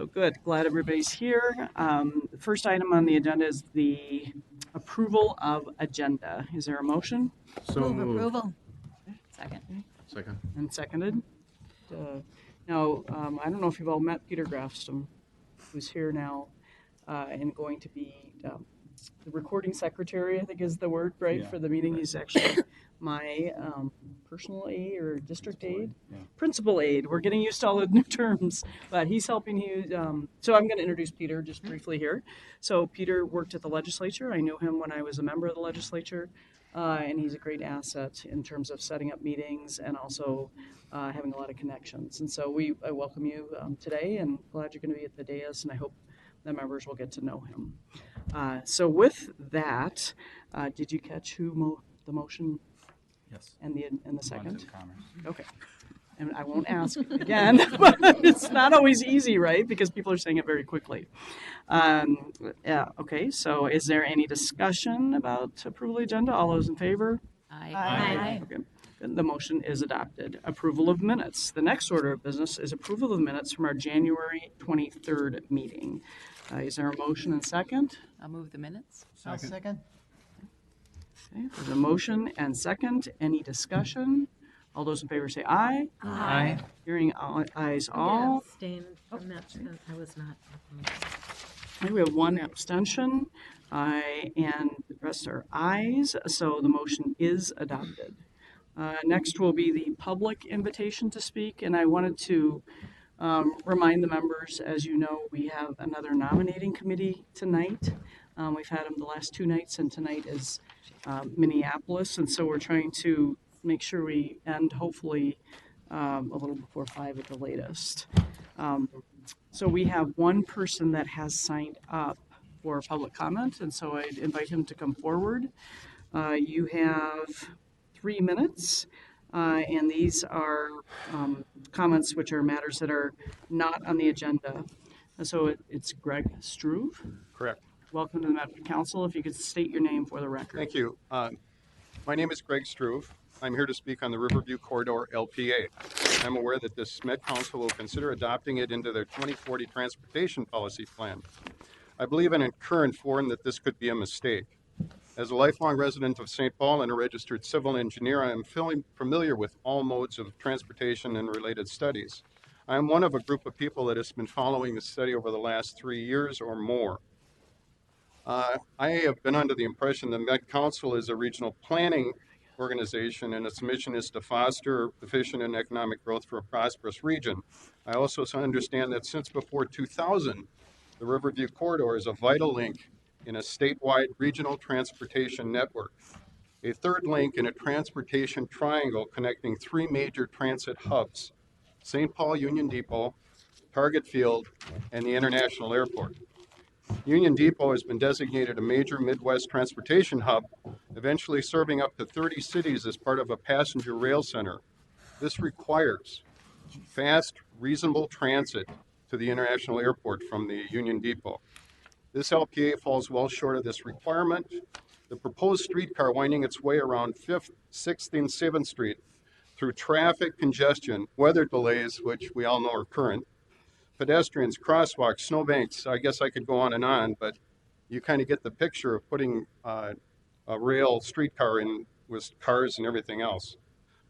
So good. Glad everybody's here. The first item on the agenda is the approval of agenda. Is there a motion? So Move moved. approval. Second. Second. And seconded. Now, I don't know if you've all met Peter Grafston, who's here now and going to be the recording secretary, I think is the word, right, for the meeting. He's actually my personal aide or district aide, principal aide. We're getting used to all the new terms, but he's helping you. So I'm going to introduce Peter just briefly here. So Peter worked at the legislature. I knew him when I was a member of the legislature, and he's a great asset in terms of setting up meetings and also having a lot of connections. And so I welcome you today, and glad you're going to be at the dais, and I hope the members will get to know him. So with that, did you catch who the motion? Yes. And the second? Commerce. Okay. And I won't ask again, but it's not always easy, right? Because people are saying it very quickly. Okay, so is there any discussion about approval of the agenda? All those in favor? Aye. Okay. The motion is adopted. Approval of minutes. The next order of business is approval of minutes from our January 23rd meeting. Is there a motion and second? I'll move the minutes. Second. Second. Okay, there's a motion and second. Any discussion? All those in favor say aye. Aye. Hearing ayes I'm all. gonna abstain from that since I was not. Okay, we have one abstention, and the rest are ayes, so the motion is adopted. Next will be the public invitation to speak, and I wanted to remind the members, as you know, we have another nominating committee tonight. We've had them the last two nights, and tonight is Minneapolis, and so we're trying to make sure we end hopefully a little before 5 at the latest. So we have one person that has signed up for public comment, and so I'd invite him to come forward. You have 3 minutes, and these are comments which are matters that are not on the agenda. And so it's Greg Struve. Correct. Welcome to the Metropolitan Council. If you could state your name for the record. Thank you. My name is Greg Struve. I'm here to speak on the Riverview Corridor LPA. I'm aware that this Met Council will consider adopting it into their 2040 transportation policy plan. I believe in current form that this could be a mistake. As a lifelong resident of St. Paul and a registered civil engineer, I am familiar with all modes of transportation and related studies. I am one of a group of people that has been following the study over the last 3 years or more. I have been under the impression that Met Council is a regional planning organization and its mission is to foster efficient and economic growth for a prosperous region. I also understand that since before 2000, the Riverview Corridor is a vital link in a statewide regional transportation network, a third link in a transportation triangle connecting 3 major transit hubs, St. Paul Union Depot, Target Field, and the International Airport. Union Depot has been designated a major Midwest transportation hub, eventually serving up to 30 cities as part of a passenger rail center. This requires fast, reasonable transit to the International Airport from the Union Depot. This LPA falls well short of this requirement. The proposed streetcar winding its way around 5th, 6th, and 7th Street through traffic congestion, weather delays, which we all know are current, pedestrians, crosswalks, snowbanks. I guess I could go on, but you kind of get the picture of putting a rail streetcar in with cars and everything else.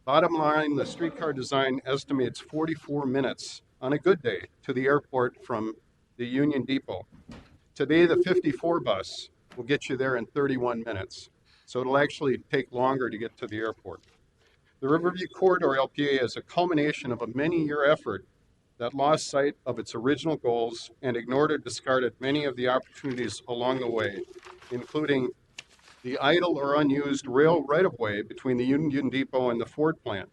Bottom line, the streetcar design estimates 44 minutes on a good day to the airport from the Union Depot. Today, the 54 bus will get you there in 31 minutes. So it'll actually take longer to get to the airport. The Riverview Corridor LPA is a culmination of a many-year effort that lost sight of its original goals and ignored or discarded many of the opportunities along the way, including the idle or unused rail right-of-way between the Union Depot and the Ford plant,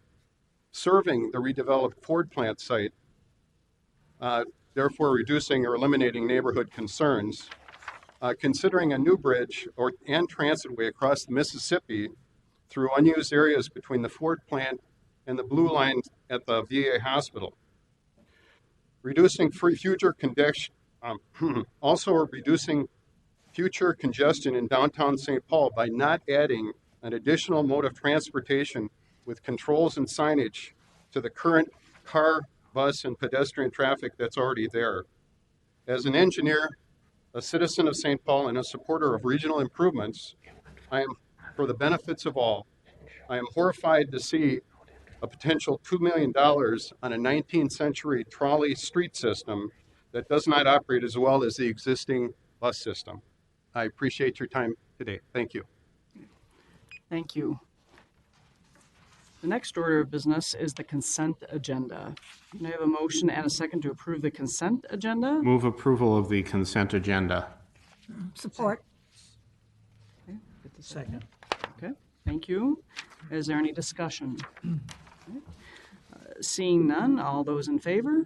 serving the redeveloped Ford plant site, therefore reducing or eliminating neighborhood concerns, considering a new bridge and transitway across the Mississippi through unused areas between the Ford plant and the Blue Line at the VA hospital. Reducing future congestion, also reducing future congestion in downtown St. Paul by not adding an additional mode of transportation with controls and signage to the current car, bus, and pedestrian traffic that's already there. As an engineer, a citizen of St. Paul, and a supporter of regional improvements, I am for the benefits of all. I am horrified to see a potential $2 million on a 19th century trolley street system that does not operate as well as the existing bus system. I appreciate your time today. Thank you. Thank you. The next order of business is the consent agenda. Can I have a motion and a second to approve the consent agenda? Move approval of the consent agenda. Support. Get the second. Okay, thank you. Is there any discussion? Okay. Seeing none, all those in favor?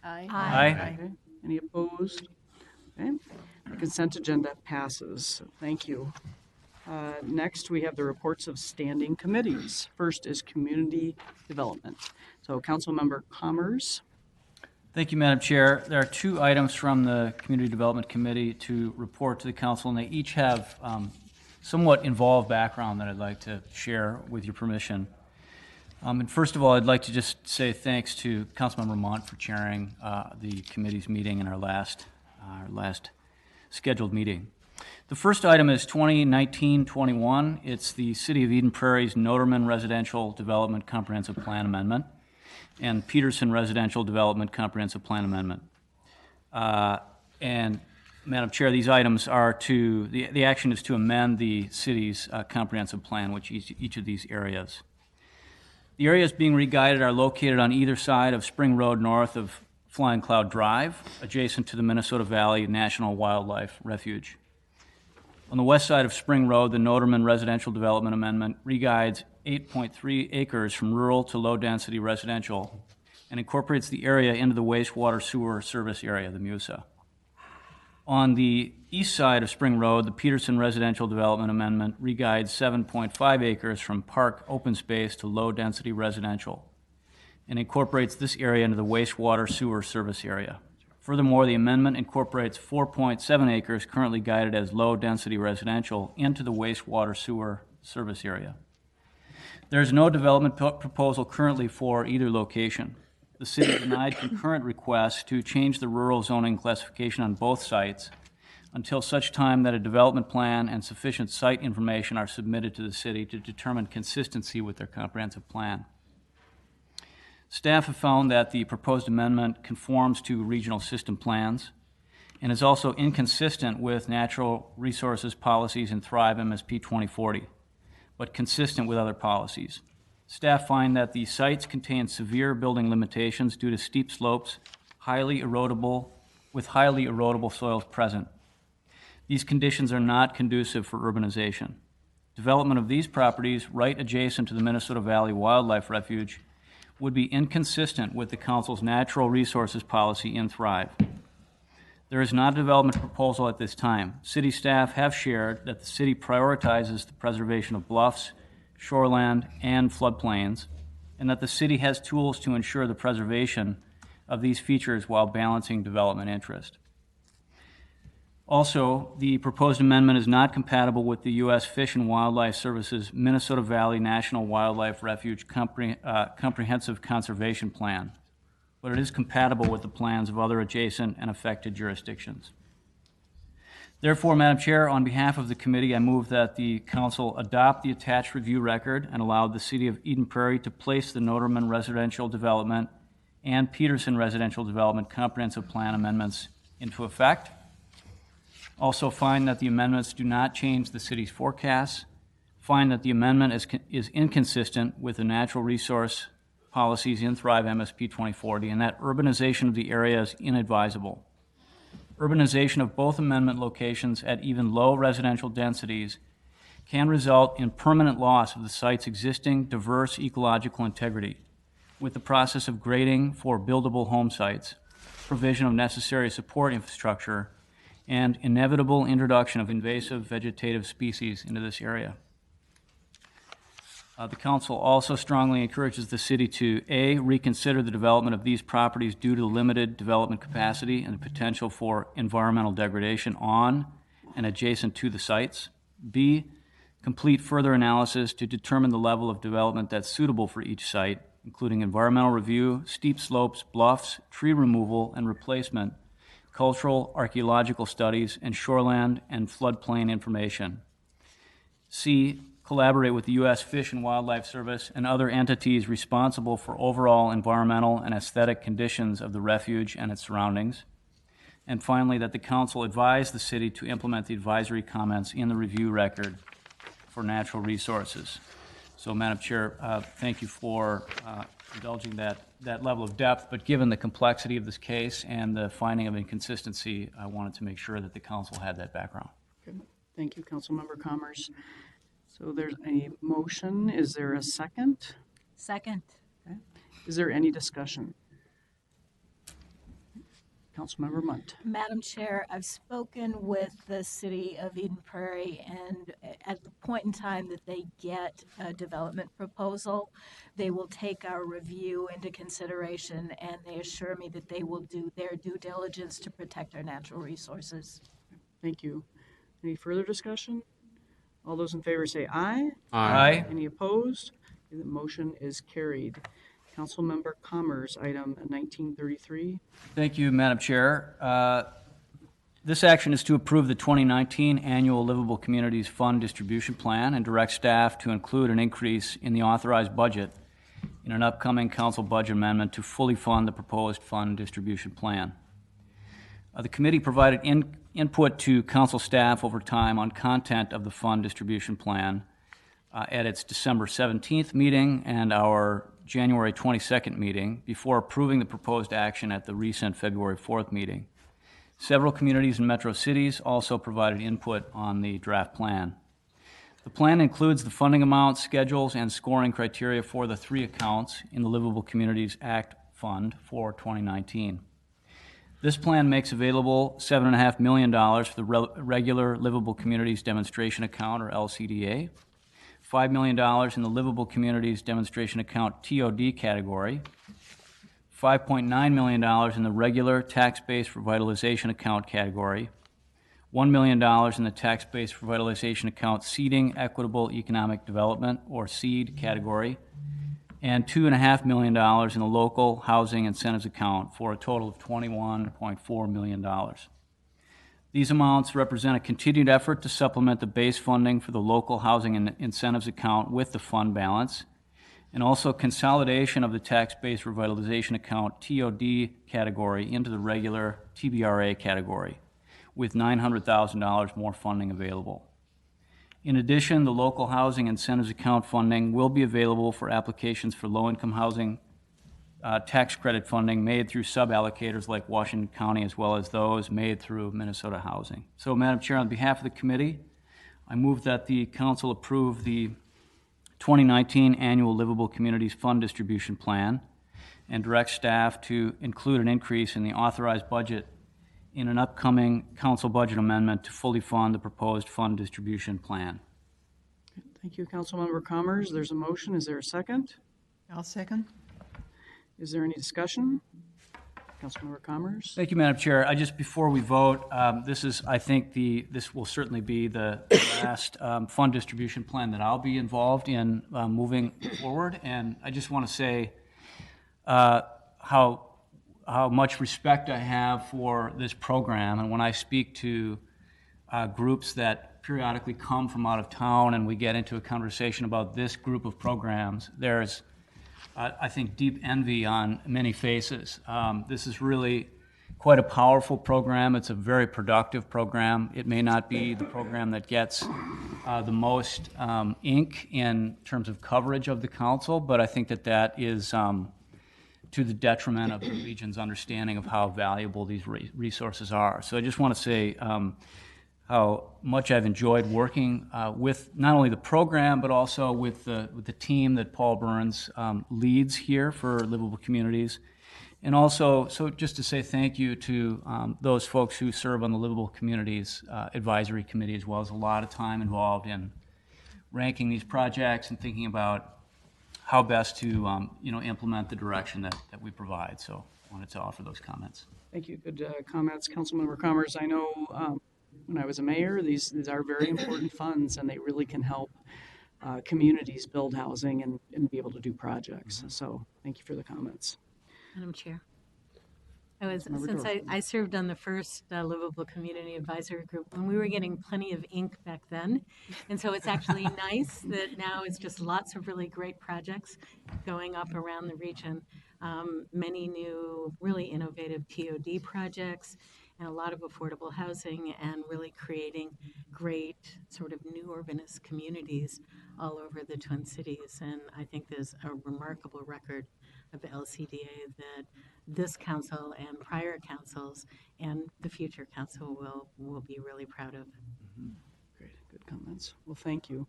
Aye. Okay. Any opposed? Okay. The consent agenda passes. Thank you. Next, we have the reports of standing committees. First is community development. So, Councilmember Commerce. Thank you, Madam Chair. There are two items from the Community Development Committee to report to the council, and they each have somewhat involved background that I'd like to share with your permission. And first of all, I'd like to just say thanks to Councilmember Mont for chairing the committee's meeting in our last scheduled meeting. The first item is 2019-21. It's the City of Eden Prairie's Notreman Residential Development Comprehensive Plan Amendment and Petersen Residential Development Comprehensive Plan Amendment. And Madam Chair, these items are the action is to amend the city's comprehensive plan, which each of these areas. The areas being re-guided are located on either side of Spring Road north of Flying Cloud Drive, adjacent to the Minnesota Valley National Wildlife Refuge. On the west side of Spring Road, the Notreman Residential Development Amendment re-guides 8.3 acres from rural to low-density residential and incorporates the area into the wastewater sewer service area, the MUSA. On the east side of Spring Road, the Petersen Residential Development Amendment re-guides 7.5 acres from park open space to low-density residential and incorporates this area into the wastewater sewer service area. Furthermore, the amendment incorporates 4.7 acres currently guided as low-density residential into the wastewater sewer service area. There is no development proposal currently for either location. The city denied concurrent requests to change the rural zoning classification on both sites until such time that a development plan and sufficient site information are submitted to the city to determine consistency with their comprehensive plan. Staff have found that the proposed amendment conforms to regional system plans and is also inconsistent with natural resources policies in Thrive MSP 2040, but consistent with other policies. Staff find that the sites contain severe building limitations due to steep slopes, with highly erodible soils present. These conditions are not conducive for urbanization. Development of these properties right adjacent to the Minnesota Valley Wildlife Refuge would be inconsistent with the Council's natural resources policy in Thrive. There is not a development proposal at this time. City staff have shared that the city prioritizes the preservation of bluffs, shoreland, and floodplains, and that the city has tools to ensure the preservation of these features while balancing development interest. Also, the proposed amendment is not compatible with the U.S. Fish and Wildlife Service's Minnesota Valley National Wildlife Refuge Comprehensive Conservation Plan, but it is compatible with the plans of other adjacent and affected jurisdictions. Therefore, Madam Chair, on behalf of the committee, I move that the Council adopt the attached review record and allow the City of Eden Prairie to place the Notreman Residential Development and Petersen Residential Development Comprehensive Plan amendments into effect. Also find that the amendments do not change the city's forecasts. Find that the amendment is inconsistent with the natural resource policies in Thrive MSP 2040 and that urbanization of the area is inadvisable. Urbanization of both amendment locations at even low residential densities can result in permanent loss of the site's existing diverse ecological integrity with the process of grading for buildable home sites, provision of necessary support infrastructure, and inevitable introduction of invasive vegetative species into this area. The Council also strongly encourages the City to A, reconsider the development of these properties due to limited development capacity and the potential for environmental degradation on and adjacent to the sites. B, complete further analysis to determine the level of development that's suitable for each site, including environmental review, steep slopes, bluffs, tree removal, and replacement cultural, archaeological studies, and shoreland and floodplain information. C, collaborate with the U.S. Fish and Wildlife Service and other entities responsible for overall environmental and aesthetic conditions of the refuge and its surroundings. And finally, that the council advise the city to implement the advisory comments in the review record for natural resources. So, Madam Chair, thank you for indulging that level of depth, but given the complexity of this case and the finding of inconsistency, I wanted to make sure that the council had that background. Good. Thank you, Councilmember Commerce. So there's a motion. Is there a second? Second. Okay. Is there any discussion? Councilmember Munt. Madam Chair, I've spoken with the city of Eden Prairie, and at the point in time that they get a development proposal, they will take our review into consideration, and they assure me that they will do their due diligence to protect our natural resources. Thank you. Any further discussion? All those in favor say aye. Aye. Any opposed? The motion is carried. Councilmember Commerce, item 1933. Thank you, Madam Chair. This action is to approve the 2019 Annual Livable Communities Fund Distribution Plan and direct staff to include an increase in the authorized budget in an upcoming council budget amendment to fully fund the proposed fund distribution plan. The committee provided input to council staff over time on content of the fund distribution plan at its December 17th meeting and our January 22nd meeting before approving the proposed action at the recent February 4th meeting. Several communities and metro cities also provided input on the draft plan. The plan includes the funding amounts, schedules, and scoring criteria for the 3 accounts in the Livable Communities Act Fund for 2019. This plan makes available $7.5 million for the regular Livable Communities Demonstration Account, or LCDA, $5 million in the Livable Communities Demonstration Account TOD category, $5.9 million in the regular Tax-Based Revitalization Account category, $1 million in the Tax-Based Revitalization Account Seeding Equitable Economic Development, or SEED category, and $2.5 million in the Local Housing Incentives Account for a total of $21.4 million. These amounts represent a continued effort to supplement the base funding for the Local Housing Incentives Account with the fund balance, and also consolidation of the Tax-Based Revitalization Account TOD category into the regular TBRA category, with $900,000 more funding available. In addition, the Local Housing Incentives Account funding will be available for applications for low-income housing tax credit funding made through sub-allocators like Washington County, as well as those made through Minnesota Housing. So, Madam Chair, on behalf of the committee, I move that the council approve the 2019 Annual Livable Communities Fund Distribution Plan and direct staff to include an increase in the authorized budget in an upcoming council budget amendment to fully fund the proposed fund distribution plan. Thank you, Councilmember Commerce. There's a motion. Is there a second? I'll second. Is there any discussion? Councilmember Commerce. Thank you, Madam Chair. Before we vote, this is, I think, this will certainly be the last fund distribution plan that I'll be involved in moving forward. And I just want to say how much respect I have for this program. And when I speak to groups that periodically come from out of town and we get into a conversation about this group of programs, there's I think, deep envy on many faces. This is really quite a powerful program. It's a very productive program. It may not be the program that gets the most ink in terms of coverage of the council, but I think that is to the detriment of the region's understanding of how valuable these resources are. So I just want to say how much I've enjoyed working with not only the program, but also with the team that Paul Burns leads here for Livable Communities. And also, so just to say thank you to those folks who serve on the Livable Communities Advisory Committee, as well as a lot of time involved in ranking these projects and thinking about how best to implement the direction that we provide. So I wanted to offer those comments. Thank you. Good comments, Councilmember Commerce. I know when I was a mayor, these are very important funds, and they really can help communities build housing and be able to do projects. So thank you for the comments. Madam Chair. Councilmember Since Dorfman. I served on the first Livable Community Advisory Group, when we were getting plenty of ink back then. And so it's actually nice that now it's just lots of really great projects going up around the region. Many new, really innovative TOD projects and a lot of affordable housing and really creating great sort of new urbanist communities all over the Twin Cities. And I think there's a remarkable record of LCDA that this council and prior councils and the future council will be really proud of. Great, good comments. Well, thank you.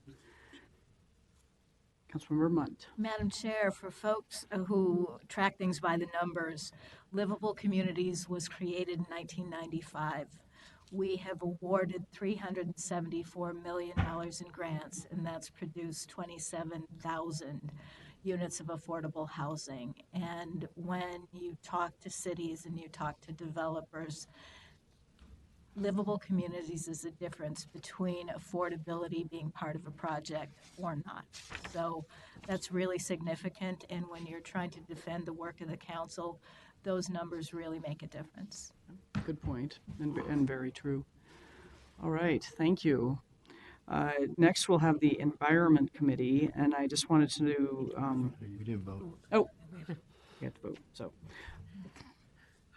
Councilmember Munt. Madam Chair, for folks who track things by the numbers, Livable Communities was created in 1995. We have awarded $374 million in grants, and that's produced 27,000 units of affordable housing. And when you talk to cities and you talk to developers, Livable Communities is the difference between affordability being part of a project or not. So that's really significant, and when you're trying to defend the work of the council, those numbers really make a difference. Good point, and very true. All right, thank you. Next, we'll have the Environment Committee, and I just wanted to, You didn't vote. oh, we have to vote, so.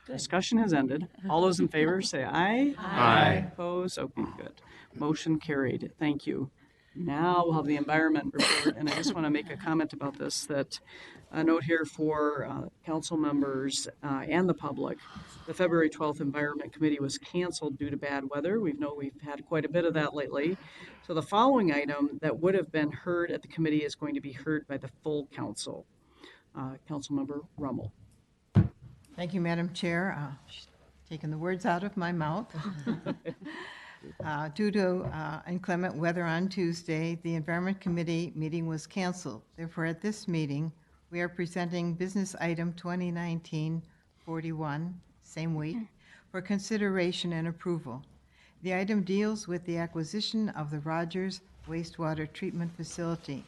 Discussion has ended. All those in favor, say aye. Aye. Opposed? Okay, good. Motion carried. Thank you. Now we'll have the Environment Report, and I just want to make a comment about this, that a note here for council members and the public. The February 12th Environment Committee was canceled due to bad weather. We've had quite a bit of that lately. So the following item that would have been heard at the committee is going to be heard by the full council. Councilmember Rummel. Thank you, Madam Chair. Taking the words out of my mouth. Due to inclement weather on Tuesday, the Environment Committee meeting was canceled. Therefore, at this meeting, we are presenting business item 2019-41, same week, for consideration and approval. The item deals with the acquisition of the Rogers Wastewater Treatment Facility.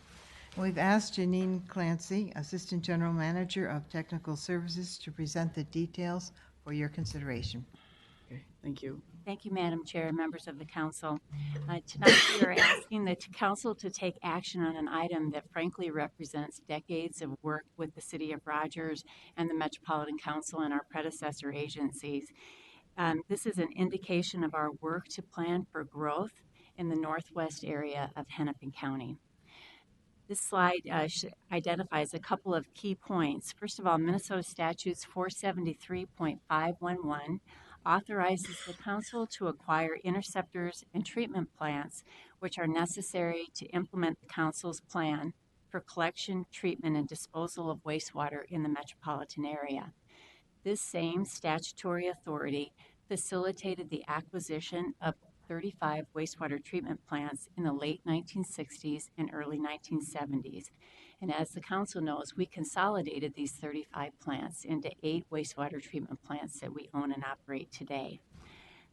We've asked Janine Clancy, Assistant General Manager of Technical Services, to present the details for your consideration. Okay, thank you. Thank you, Madam Chair, members of the council. Tonight we are asking the council to take action on an item that frankly represents decades of work with the City of Rogers and the Metropolitan Council and our predecessor agencies. This is an indication of our work to plan for growth in the northwest area of Hennepin County. This slide identifies a couple of key points. First of all, Minnesota Statutes 473.511 authorizes the council to acquire interceptors and treatment plants which are necessary to implement the council's plan for collection, treatment, and disposal of wastewater in the metropolitan area. This same statutory authority facilitated the acquisition of 35 wastewater treatment plants in the late 1960s and early 1970s. And as the council knows, we consolidated these 35 plants into 8 wastewater treatment plants that we own and operate today.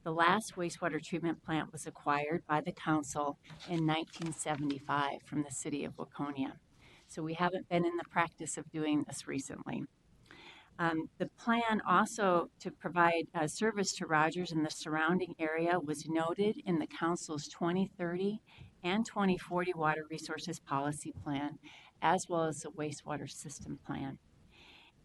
The last wastewater treatment plant was acquired by the council in 1975 from the city of Waconia. So we haven't been in the practice of doing this recently. The plan also to provide service to Rogers and the surrounding area was noted in the council's 2030 and 2040 water resources policy plan, as well as the wastewater system plan.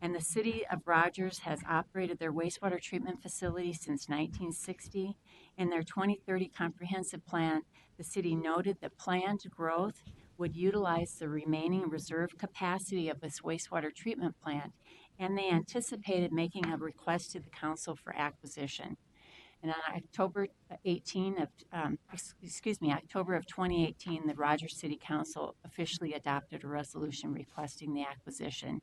And the city of Rogers has operated their wastewater treatment facility since 1960. In their 2030 comprehensive plan, the city noted that planned growth would utilize the remaining reserve capacity of this wastewater treatment plant, and they anticipated making a request to the council for acquisition. And on October of 2018, the Rogers City Council officially adopted a resolution requesting the acquisition.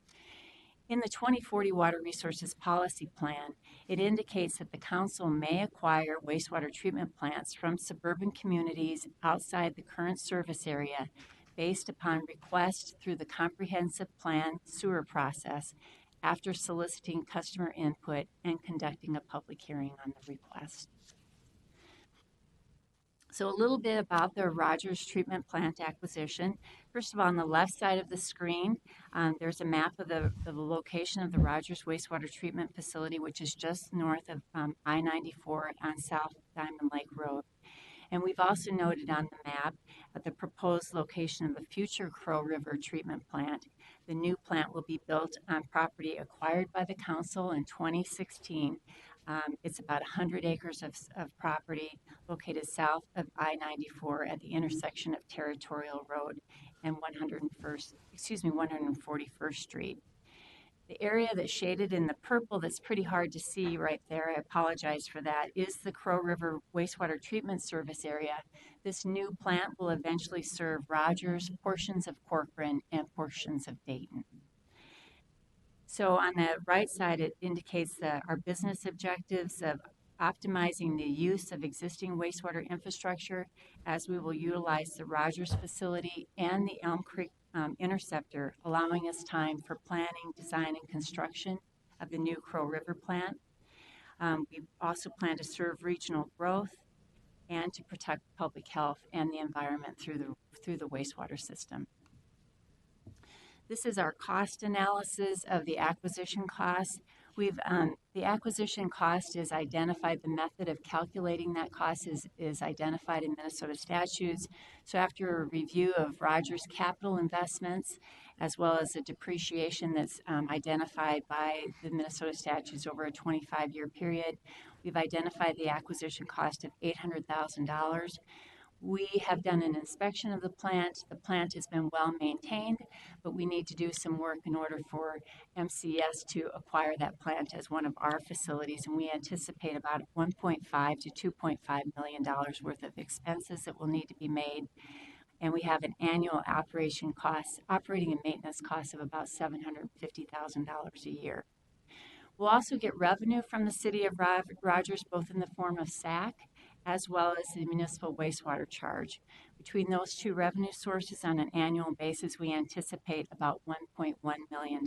In the 2040 Water Resources Policy Plan, it indicates that the council may acquire wastewater treatment plants from suburban communities outside the current service area based upon request through the comprehensive plan sewer process after soliciting customer input and conducting a public hearing on the request. So a little bit about the Rogers Treatment Plant acquisition. First of all, on the left side of the screen, there's a map of the location of the Rogers Wastewater Treatment Facility, which is just north of I-94 on South Diamond Lake Road. And we've also noted on the map the proposed location of the future Crow River Treatment Plant. The new plant will be built on property acquired by the council in 2016. It's about 100 acres of property located south of I-94 at the intersection of Territorial Road and 141st Street. The area that's shaded in the purple that's pretty hard to see right there, I apologize for that, is the Crow River Wastewater Treatment Service area. This new plant will eventually serve Rogers, portions of Corcoran, and portions of Dayton. So on the right side, it indicates our business objectives of optimizing the use of existing wastewater infrastructure as we will utilize the Rogers facility and the Elm Creek interceptor, allowing us time for planning, design, and construction of the new Crow River plant. We also plan to serve regional growth and to protect public health and the environment through the wastewater system. This is our cost analysis of the acquisition cost. The acquisition cost is identified, the method of calculating that cost is identified in Minnesota statutes. So after a review of Rogers' capital investments, as well as the depreciation that's identified by the Minnesota statutes over a 25-year period, we've identified the acquisition cost of $800,000. We have done an inspection of the plant. The plant has been well maintained, but we need to do some work in order for MCS to acquire that plant as one of our facilities, and we anticipate about $1.5 to $2.5 million worth of expenses that will need to be made. And we have an annual operating and maintenance cost of about $750,000 a year. We'll also get revenue from the city of Rogers, both in the form of SAC as well as the municipal wastewater charge. Between those two revenue sources on an annual basis, we anticipate about $1.1 million.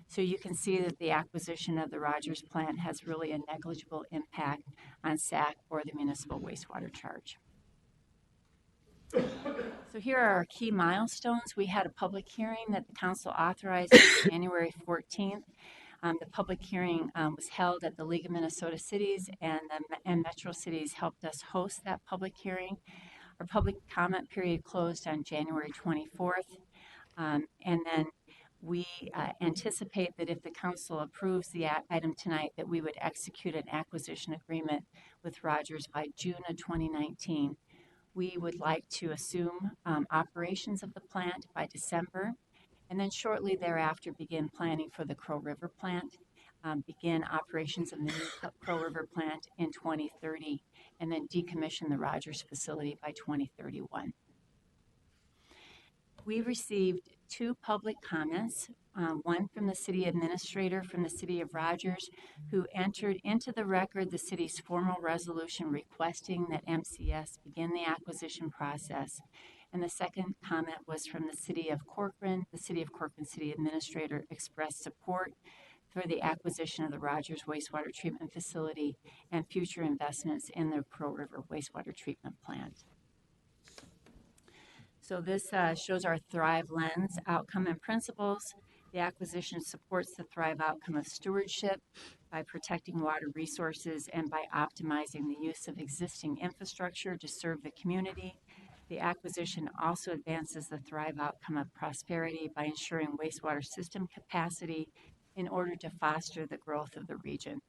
So you can see that the acquisition of the Rogers plant has really a negligible impact on SAC or the municipal wastewater charge. So here are our key milestones. We had a public hearing that the council authorized on January 14th. The public hearing was held at the League of Minnesota Cities, and Metro Cities helped us host that public hearing. Our public comment period closed on January 24th, and then we anticipate that if the council approves the item tonight, that we would execute an acquisition agreement with Rogers by June of 2019. We would like to assume operations of the plant by December, and then shortly thereafter begin planning for the Crow River plant, begin operations of the new Crow River plant in 2030, and then decommission the Rogers facility by 2031. We received 2 public comments, one from the city administrator from the city of Rogers, who entered into the record the city's formal resolution requesting that MCS begin the acquisition process. And the second comment was from the city of Corcoran. The city of Corcoran city administrator expressed support for the acquisition of the Rogers wastewater treatment facility and future investments in the Crow River wastewater treatment plant. So this shows our Thrive Lens outcome and principles. The acquisition supports the Thrive outcome of stewardship by protecting water resources and by optimizing the use of existing infrastructure to serve the community. The acquisition also advances the Thrive outcome of prosperity by ensuring wastewater system capacity in order to foster the growth of the region.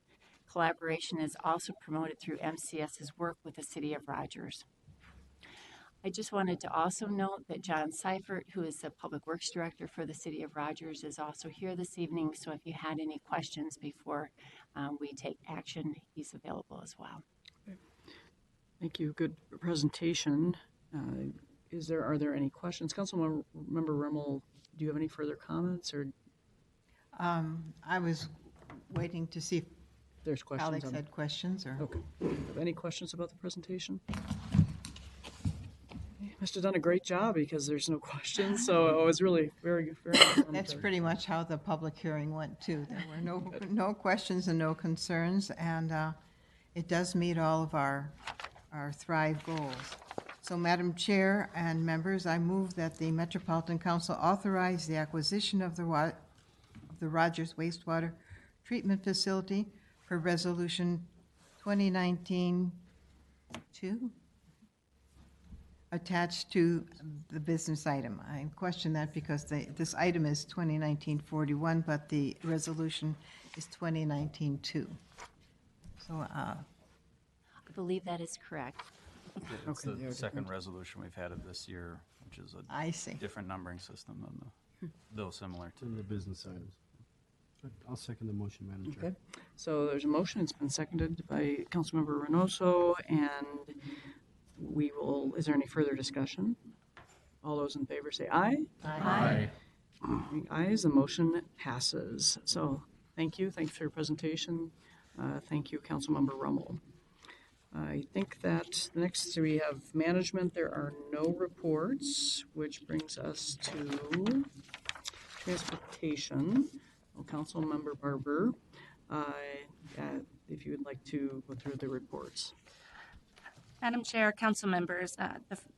Collaboration is also promoted through MCS's work with the City of Rogers. I just wanted to also note that John Seifert, who is the Public Works Director for the City of Rogers, is also here this evening. So if you had any questions before we take action, he's available as well. Thank you. Good presentation. Are there any questions? Councilmember Rimmel, do you have any further comments, or I was waiting to see if there's questions? Alex had questions, or Okay. Have any questions about the presentation? You must have done a great job because there's no questions. So it was really very, very informative. That's pretty much how the public hearing went too. There were no questions and no concerns, and it does meet all of our our Thrive goals. So, Madam Chair and members, I move that the Metropolitan Council authorize the acquisition of the Rogers Wastewater Treatment Facility per Resolution 2019-2, attached to the business item. I question that because this item is 2019-41, but the resolution is 2019-2. So, I believe that is correct. It's Okay, they the are second different. resolution we've had of this year, which is a I see. different numbering system than though similar to. In the business items. I'll second the motion, Madam Chair. Okay, so there's a motion, it's been seconded by Councilmember Reynoso, and we will, is there any further discussion? All those in favor say aye. Aye. Ayes, the motion passes. So, thank you for your presentation. Thank you, Councilmember Rummel. I think that next we have management. There are no reports, which brings us to transportation. Well, Councilmember Barber, if you would like to go through the reports. Madam Chair, council members,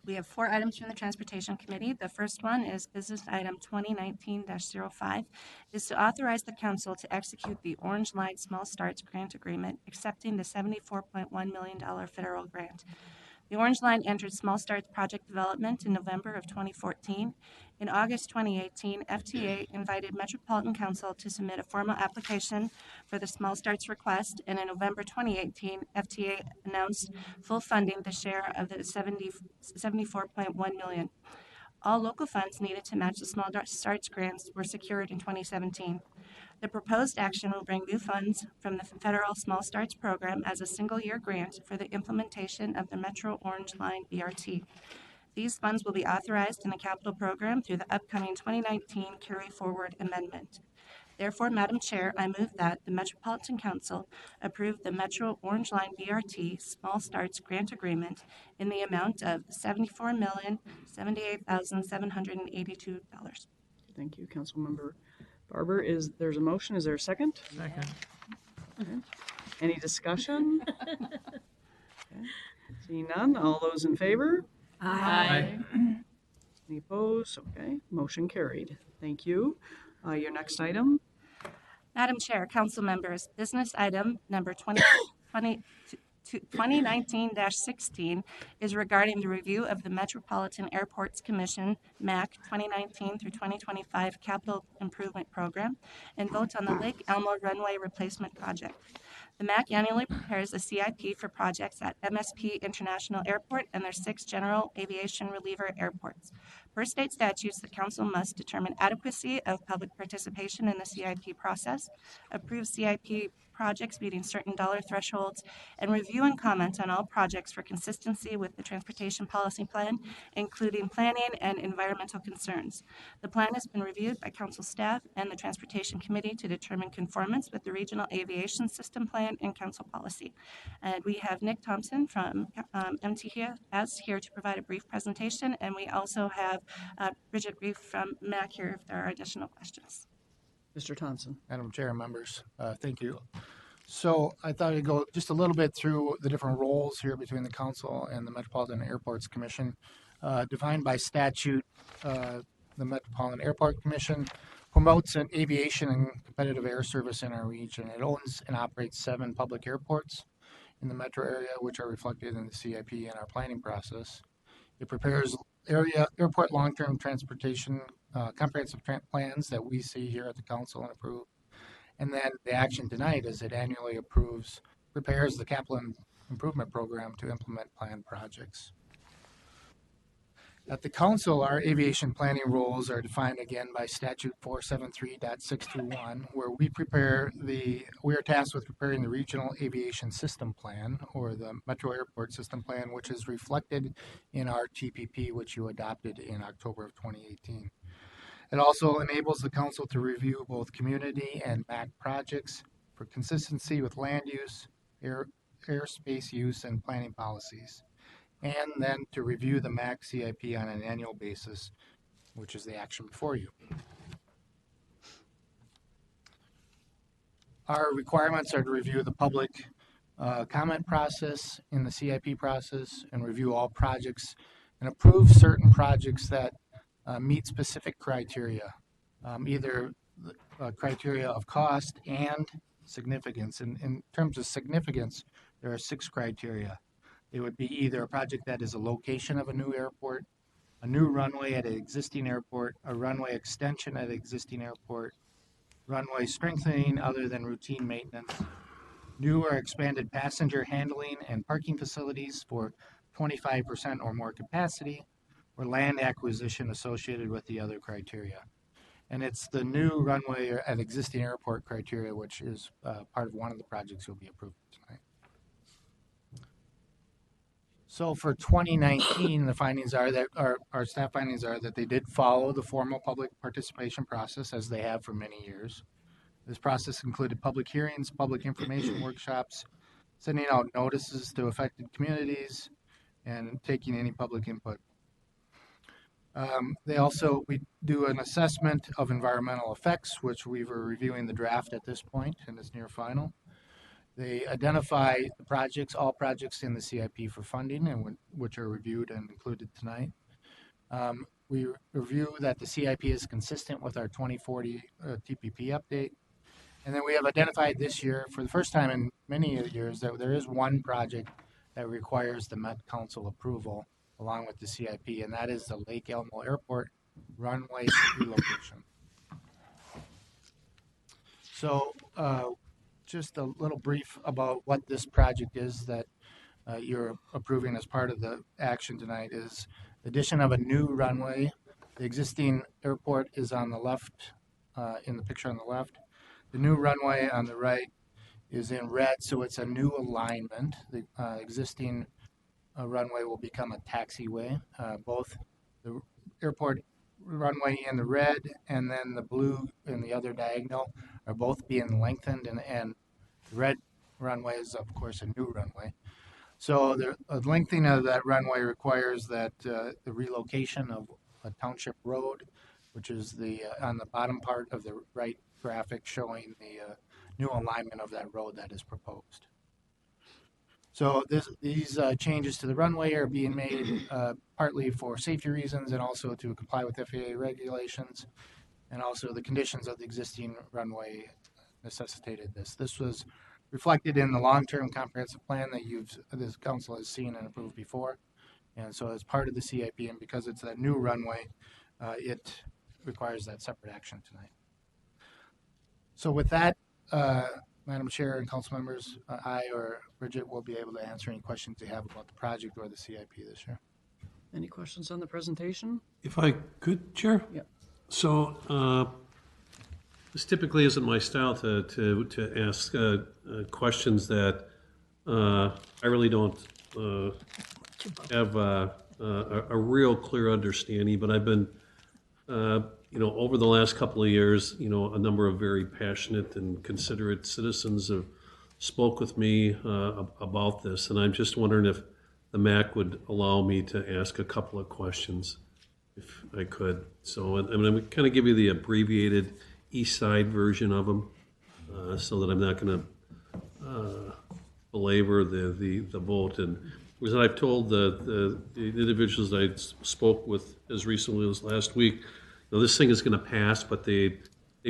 we have 4 items from the Transportation Committee. The first one is business item 2019-05, is to authorize the council to execute the Orange Line Small Starts Grant Agreement, accepting the $74.1 million federal grant. The Orange Line entered Small Starts project development in November of 2014. In August 2018, FTA invited Metropolitan Council to submit a formal application for the Small Starts request, and in November 2018, FTA announced full funding the share of the $74.1 million. All local funds needed to match the Small Starts grants were secured in 2017. The proposed action will bring new funds from the federal Small Starts program as a single-year grant for the implementation of the Metro Orange Line BRT. These funds will be authorized in the capital program through the upcoming 2019 Carry Forward Amendment. Therefore, Madam Chair, I move that the Metropolitan Council approve the Metro Orange Line BRT Small Starts Grant Agreement in the amount of $74,078,782. Thank you, Councilmember Barber. There's a motion, is there a second? Second. Okay. Any discussion? Okay. Seeing none, all those in favor? Aye. Any opposed? Okay, motion carried. Thank you. Your next item? Madam Chair, council members, business item number 2019-16 is regarding the review of the Metropolitan Airports Commission, MAC 2019 through 2025 Capital Improvement Program, and vote on the Lake Elmo Runway Replacement Project. The MAC annually prepares a CIP for projects at MSP International Airport and their 6 general aviation reliever airports. Per state statutes, the council must determine adequacy of public participation in the CIP process, approve CIP projects meeting certain dollar thresholds, and review and comment on all projects for consistency with the Transportation Policy Plan, including planning and environmental concerns. The plan has been reviewed by council staff and the Transportation Committee to determine conformance with the Regional Aviation System Plan and council policy. And we have Nick Thompson from MTS here to provide a brief presentation, and we also have Bridget Reef from MAC here if there are additional questions. Mr. Thompson. Madam Chair, members, thank you. So I thought I'd go just a little bit through the different roles here between the council and the Metropolitan Airports Commission. Defined by statute, the Metropolitan Airport Commission promotes an aviation and competitive air service in our region. It owns and operates 7 public airports in the metro area, which are reflected in the CIP and our planning process. It prepares airport long-term transportation comprehensive plans that we see here at the council and approve. And then the action tonight is it annually prepares the capital improvement program to implement planned projects. At the council, our aviation planning roles are defined again by statute 473.621, where we are tasked with preparing the regional aviation system plan, or the Metro Airport System Plan, which is reflected in our TPP, which you adopted in October of 2018. It also enables the council to review both community and MAC projects for consistency with land use, airspace use, and planning policies, and then to review the MAC CIP on an annual basis, which is the action before you. Our requirements are to review the public comment process in the CIP process and review all projects and approve certain projects that meet specific criteria, either criteria of cost and significance. In terms of significance, there are 6 criteria. It would be either a project that is a location of a new airport, a new runway at an existing airport, a runway extension at an existing airport, runway strengthening other than routine maintenance, new or expanded passenger handling and parking facilities for 25% or more capacity, or land acquisition associated with the other criteria. And it's the new runway at existing airport criteria, which is part of one of the projects you'll be approving tonight. So for 2019, the findings are that our staff findings are that they did follow the formal public participation process as they have for many years. This process included public hearings, public information workshops, sending out notices to affected communities, and taking any public input. We do an assessment of environmental effects, which we were reviewing the draft at this point and is near final. They identify the projects, all projects in the CIP for funding, and which are reviewed and included tonight. We review that the CIP is consistent with our 2040 TPP update. And then we have identified this year, for the first time in many years, that there is one project that requires the Met Council approval along with the CIP, and that is the Lake Elmo Airport runway relocation. So just a little brief about what this project is that you're approving as part of the action tonight is addition of a new runway. The existing airport is on the left, in the picture on the left. The new runway on the right is in red, so it's a new alignment. The existing runway will become a taxiway. Both the airport runway in the red and then the blue in the other diagonal are both being lengthened, and the red runway is, of course, a new runway. So the lengthening of that runway requires that the relocation of a township road, which is the on the bottom part of the right graphic showing the new alignment of that road that is proposed. So these changes to the runway are being made partly for safety reasons and also to comply with FAA regulations, and also the conditions of the existing runway necessitated this. This was reflected in the long-term comprehensive plan that this council has seen and approved before. And so as part of the CIP, and because it's that new runway, it requires that separate action tonight. So with that, Madam Chair and council members, I or Bridget will be able to answer any questions you have about the project or the CIP this year. Any questions on the presentation? If I could, Chair? Yeah. So this typically isn't my style to ask questions that I really don't have a real clear understanding, but I've been over the last couple of years, a number of very passionate and considerate citizens have spoke with me about this, and I'm just wondering if the MAC would allow me to ask a couple of questions, if I could. So I'm going to kind of give you the abbreviated East Side version of them, so that I'm not going to belabor the vote. And was that I've told the individuals I spoke with as recently as last week, this thing is going to pass, but they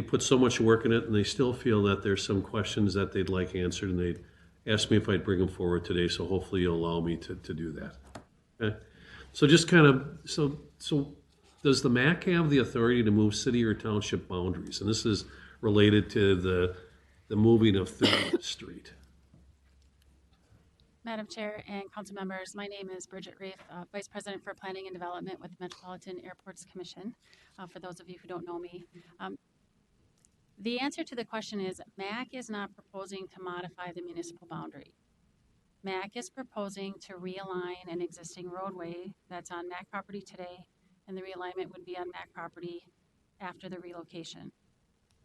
put so much work in it, and they still feel that there's some questions that they'd like answered, and they'd ask me if I'd bring them forward today, so hopefully you'll allow me to do that. Okay? So just kind of, so does the MAC have the authority to move city or township boundaries? And this is related to the moving of 30th Street. Madam Chair and council members, my name is Bridget Reif, Vice President for Planning and Development with the Metropolitan Airports Commission, for those of you who don't know me. The answer to the question is MAC is not proposing to modify the municipal boundary. MAC is proposing to realign an existing roadway that's on MAC property today, and the realignment would be on MAC property after the relocation.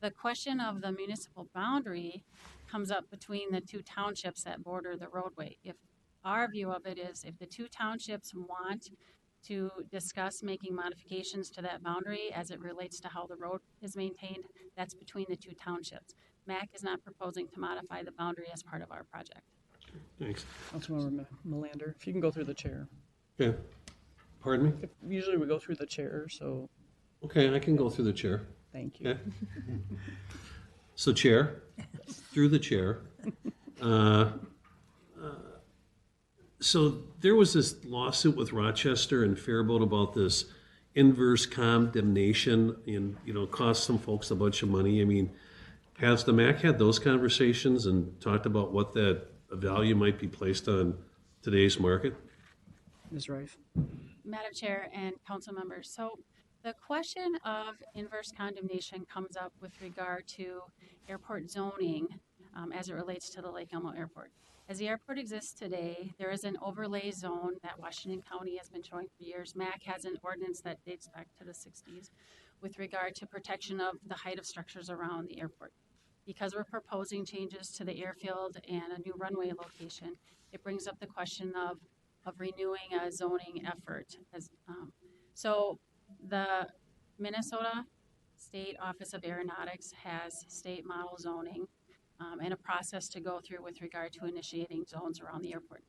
The question of the municipal boundary comes up between the two townships that border the roadway. If our view of it is if the two townships want to discuss making modifications to that boundary as it relates to how the road is maintained, that's between the two townships. MAC is not proposing to modify the boundary as part of our project. Thanks. Councilmember Melander, if you can go through the chair. Okay. Pardon me? Usually we go through the chair, so Okay, I can go through the chair. thank you. Okay. So Chair, through the chair. So there was this lawsuit with Rochester and Faribault about this inverse condemnation and, cost some folks a bunch of money. I mean, has the MAC had those conversations and talked about what that value might be placed on today's market? Ms. Rife? Madam Chair and council members, so the question of inverse condemnation comes up with regard to airport zoning as it relates to the Lake Elmo Airport. As the airport exists today, there is an overlay zone that Washington County has been showing for years. MAC has an ordinance that dates back to the 60s with regard to protection of the height of structures around the airport. Because we're proposing changes to the airfield and a new runway location, it brings up the question of renewing a zoning effort. So the Minnesota State Office of Aeronautics has state model zoning and a process to go through with regard to initiating zones around the airport.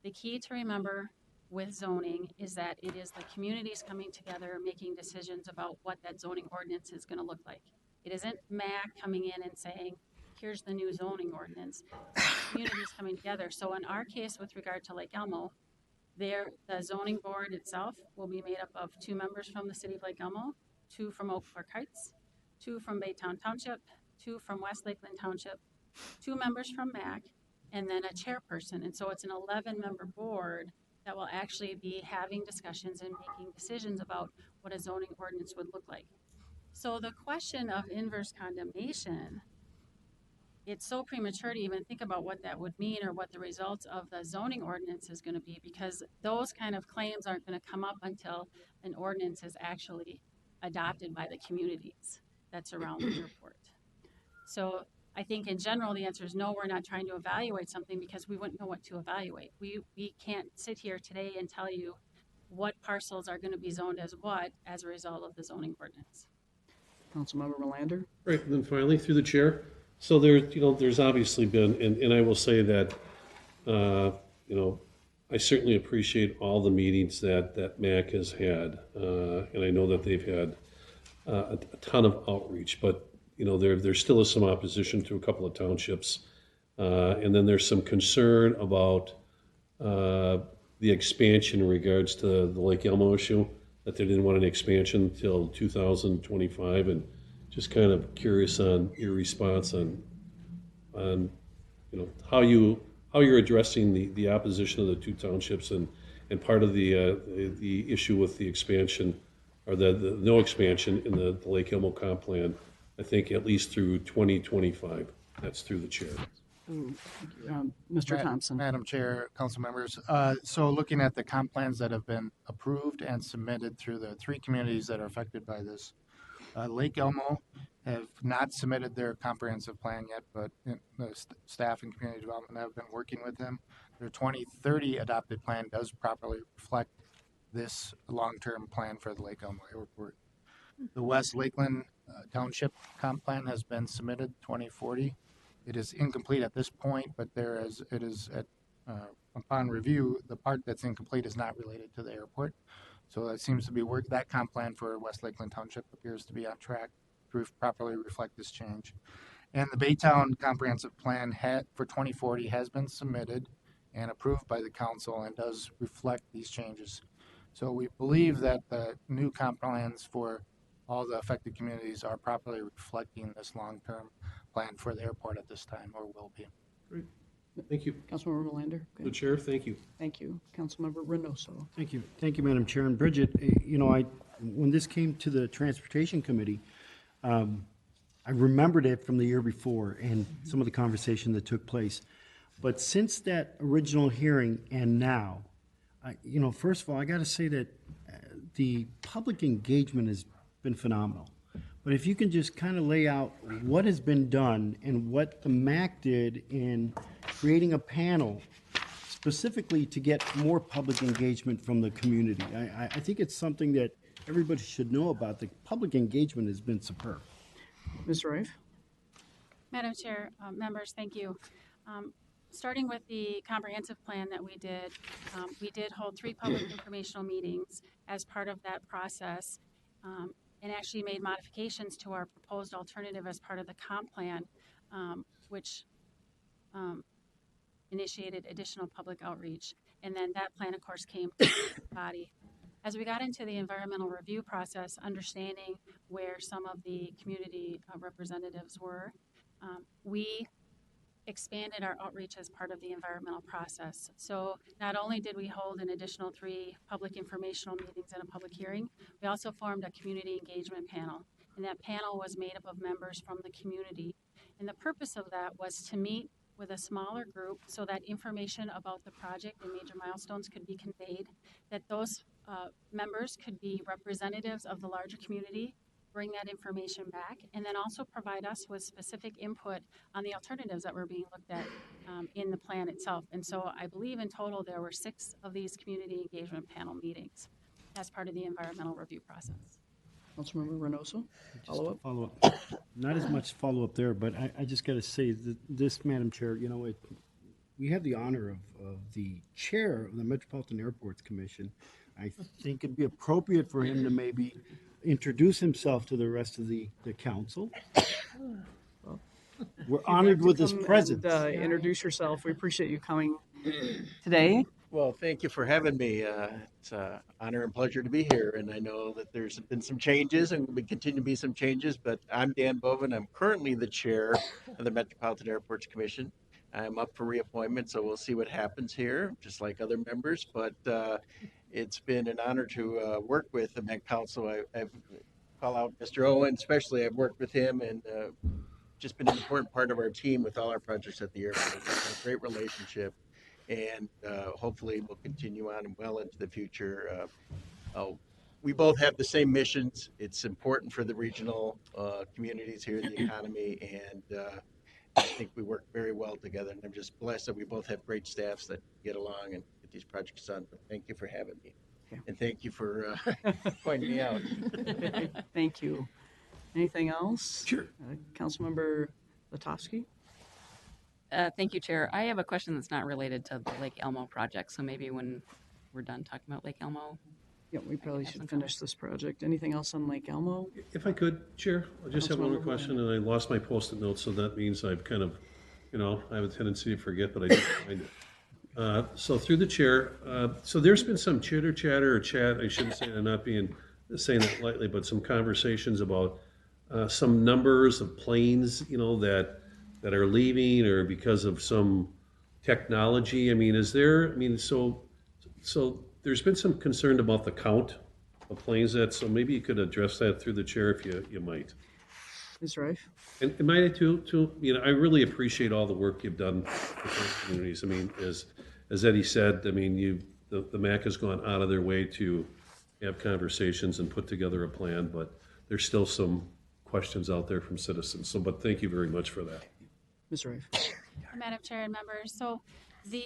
The key to remember with zoning is that it is the communities coming together making decisions about what that zoning ordinance is going to look like. It isn't MAC coming in and saying, here's the new zoning ordinance. It's the communities coming together. So in our case with regard to Lake Elmo, the zoning board itself will be made up of 2 members from the city of Lake Elmo, 2 from Oak Park Heights, 2 from Baytown Township, 2 from West Lakeland Township, 2 members from MAC, and then a chairperson. And so it's an 11-member board that will actually be having discussions and making decisions about what a zoning ordinance would look like. So the question of inverse condemnation, it's so premature to even think about what that would mean or what the results of the zoning ordinance is going to be, because those kind of claims aren't going to come up until an ordinance is actually adopted by the communities that surround the airport. So I think in general, the answer is no, we're not trying to evaluate something because we wouldn't know what to evaluate. We can't sit here today and tell you what parcels are going to be zoned as what as a result of the zoning ordinance. Councilmember Melander? Right, and then finally, through the chair, so there's obviously been, and I will say that, I certainly appreciate all the meetings that MAC has had, and I know that they've had a ton of outreach, but, there still is some opposition to a couple of townships, and then there's some concern about the expansion in regards to the Lake Elmo issue, that they didn't want an expansion till 2025, and just kind of curious on your response on how you're addressing the opposition of the 2 townships and part of the issue with the expansion or the no expansion in the Lake Elmo comp plan. I think at least through 2025. That's through the chair. Ooh, thank you. Mr. Thompson? Madam Chair, council members, so looking at the comp plans that have been approved and submitted through the 3 communities that are affected by this, Lake Elmo have not submitted their comprehensive plan yet, but the staff and community development have been working with them. Their 2030 adopted plan does properly reflect this long-term plan for the Lake Elmo Airport. The West Lakeland Township comp plan has been submitted, 2040. It is incomplete at this point, but upon review, the part that's incomplete is not related to the airport. So that seems to be that comp plan for West Lakeland Township appears to be on track to properly reflect this change. And the Baytown Comprehensive Plan for 2040 has been submitted and approved by the council and does reflect these changes. So we believe that the new comp plans for all the affected communities are properly reflecting this long-term plan for the airport at this time, or will be. Great. Thank you. Councilmember Melander? The chair, thank you. Thank you. Councilmember Reynoso? Thank you. Thank you, Madam Chair. And Bridget, when this came to the Transportation Committee, I remembered it from the year before and some of the conversation that took place. But since that original hearing and now, first of all, I got to say that the public engagement has been phenomenal. But if you can just kind of lay out what has been done and what the MAC did in creating a panel specifically to get more public engagement from the community. I think it's something that everybody should know about. The public engagement has been superb. Ms. Rife? Madam Chair, members, thank you. starting with the comprehensive plan that we did hold 3 public informational meetings as part of that process, and actually made modifications to our proposed alternative as part of the comp plan, which initiated additional public outreach. And then that plan, of course, came to the body. As we got into the environmental review process, understanding where some of the community representatives were, we expanded our outreach as part of the environmental process. So not only did we hold an additional 3 public informational meetings and a public hearing, we also formed a community engagement panel. And that panel was made up of members from the community. And the purpose of that was to meet with a smaller group so that information about the project and major milestones could be conveyed, that those members could be representatives of the larger community, bring that information back, and then also provide us with specific input on the alternatives that were being looked at in the plan itself. And so I believe in total there were 6 of these community engagement panel meetings as part of the environmental review process. Councilmember Reynoso, follow up? Follow up. Not as much follow up there, but I just got to say that this, Madam Chair, you know, we have the honor of the chair of the Metropolitan Airports Commission. I think it'd be appropriate for him to maybe introduce himself to the rest of the council. We're honored with his presence. Introduce yourself. We appreciate you coming today. Well, thank you for having me. It's an honor and pleasure to be here. And I know that there's been some changes and will continue to be some changes, but I'm Dan Bovin. I'm currently the chair of the Metropolitan Airports Commission. I'm up for reappointment, so we'll see what happens here, just like other members. But it's been an honor to work with the Met Council. I've call out Mr. Owen, especially. I've worked with him and just been an important part of our team with all our projects at the airport. It's been a great relationship. And hopefully we'll continue on well into the future. We both have the same missions. It's important for the regional communities here in the economy, and I think we work very well together. And I'm just blessed that we both have great staffs that get along and get these projects done. But thank you for having me, and thank you for pointing me out. Thank you. Anything else? Sure. Councilmember Latofsky? Thank you, Chair. I have a question that's not related to the Lake Elmo project, so maybe when we're done talking about Lake Elmo. Yeah, we probably should finish this project. Anything else on Lake Elmo? If I could, Chair, I just have one more question, and I lost my Post-it note, so that means I've kind of, you know, I have a tendency to forget, but I didn't find it. So through the chair, so there's been some chatter or chat, I shouldn't say, I'm not saying that lightly, but some conversations about some numbers of planes, you know, that are leaving or because of some technology. I mean, so there's been some concern about the count of planes so maybe you could address that through the chair if you might. Ms. Rife? And might I too, you know, I really appreciate all the work you've done with those communities. I mean, as Eddie said, I mean, the MAC has gone out of their way to have conversations and put together a plan, but there's still some questions out there from citizens. So, but thank you very much for that. Ms. Rife? Madam Chair and members, so the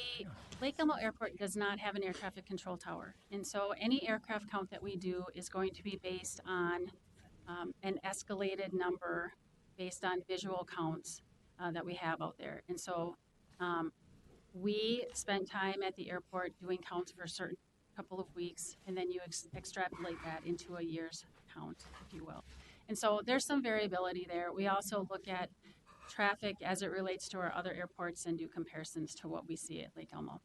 Lake Elmo Airport does not have an air traffic control tower. And so any aircraft count that we do is going to be based on an escalated number based on visual counts that we have out there. And so we spent time at the airport doing counts for a certain couple of weeks, and then you extrapolate that into a year's count, if you will. And so there's some variability there. We also look at traffic as it relates to our other airports and do comparisons to what we see at Lake Elmo.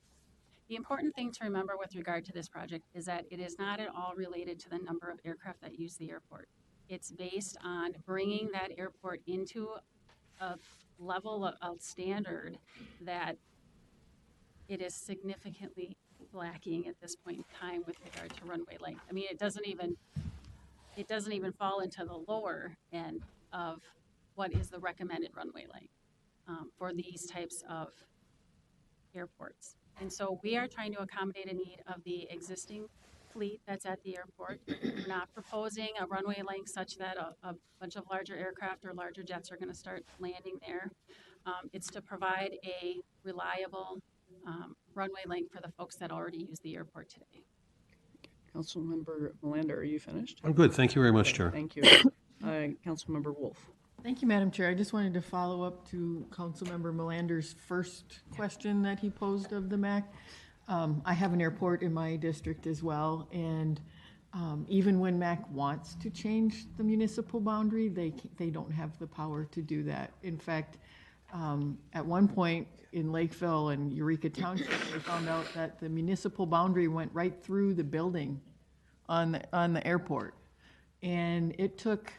The important thing to remember with regard to this project is that it is not at all related to the number of aircraft that use the airport. It's based on bringing that airport into a level of standard that it is significantly lacking at this point in time with regard to runway length. I mean, it doesn't even fall into the lower end of what is the recommended runway length for these types of airports. And so we are trying to accommodate a need of the existing fleet that's at the airport. We're not proposing a runway length such that a bunch of larger aircraft or larger jets are going to start landing there. It's to provide a reliable runway length for the folks that already use the airport today. Councilmember Melander, are you finished? I'm good. Thank you very much, Chair. Thank you. Councilmember Wolf? Thank you, Madam Chair. I just wanted to follow up to Councilmember Melander's first question that he posed of the MAC. I have an airport in my district as well, and even when MAC wants to change the municipal boundary, they don't have the power to do that. In fact, at one point in Lakeville and Eureka Township, they found out that the municipal boundary went right through the building on the airport. And it took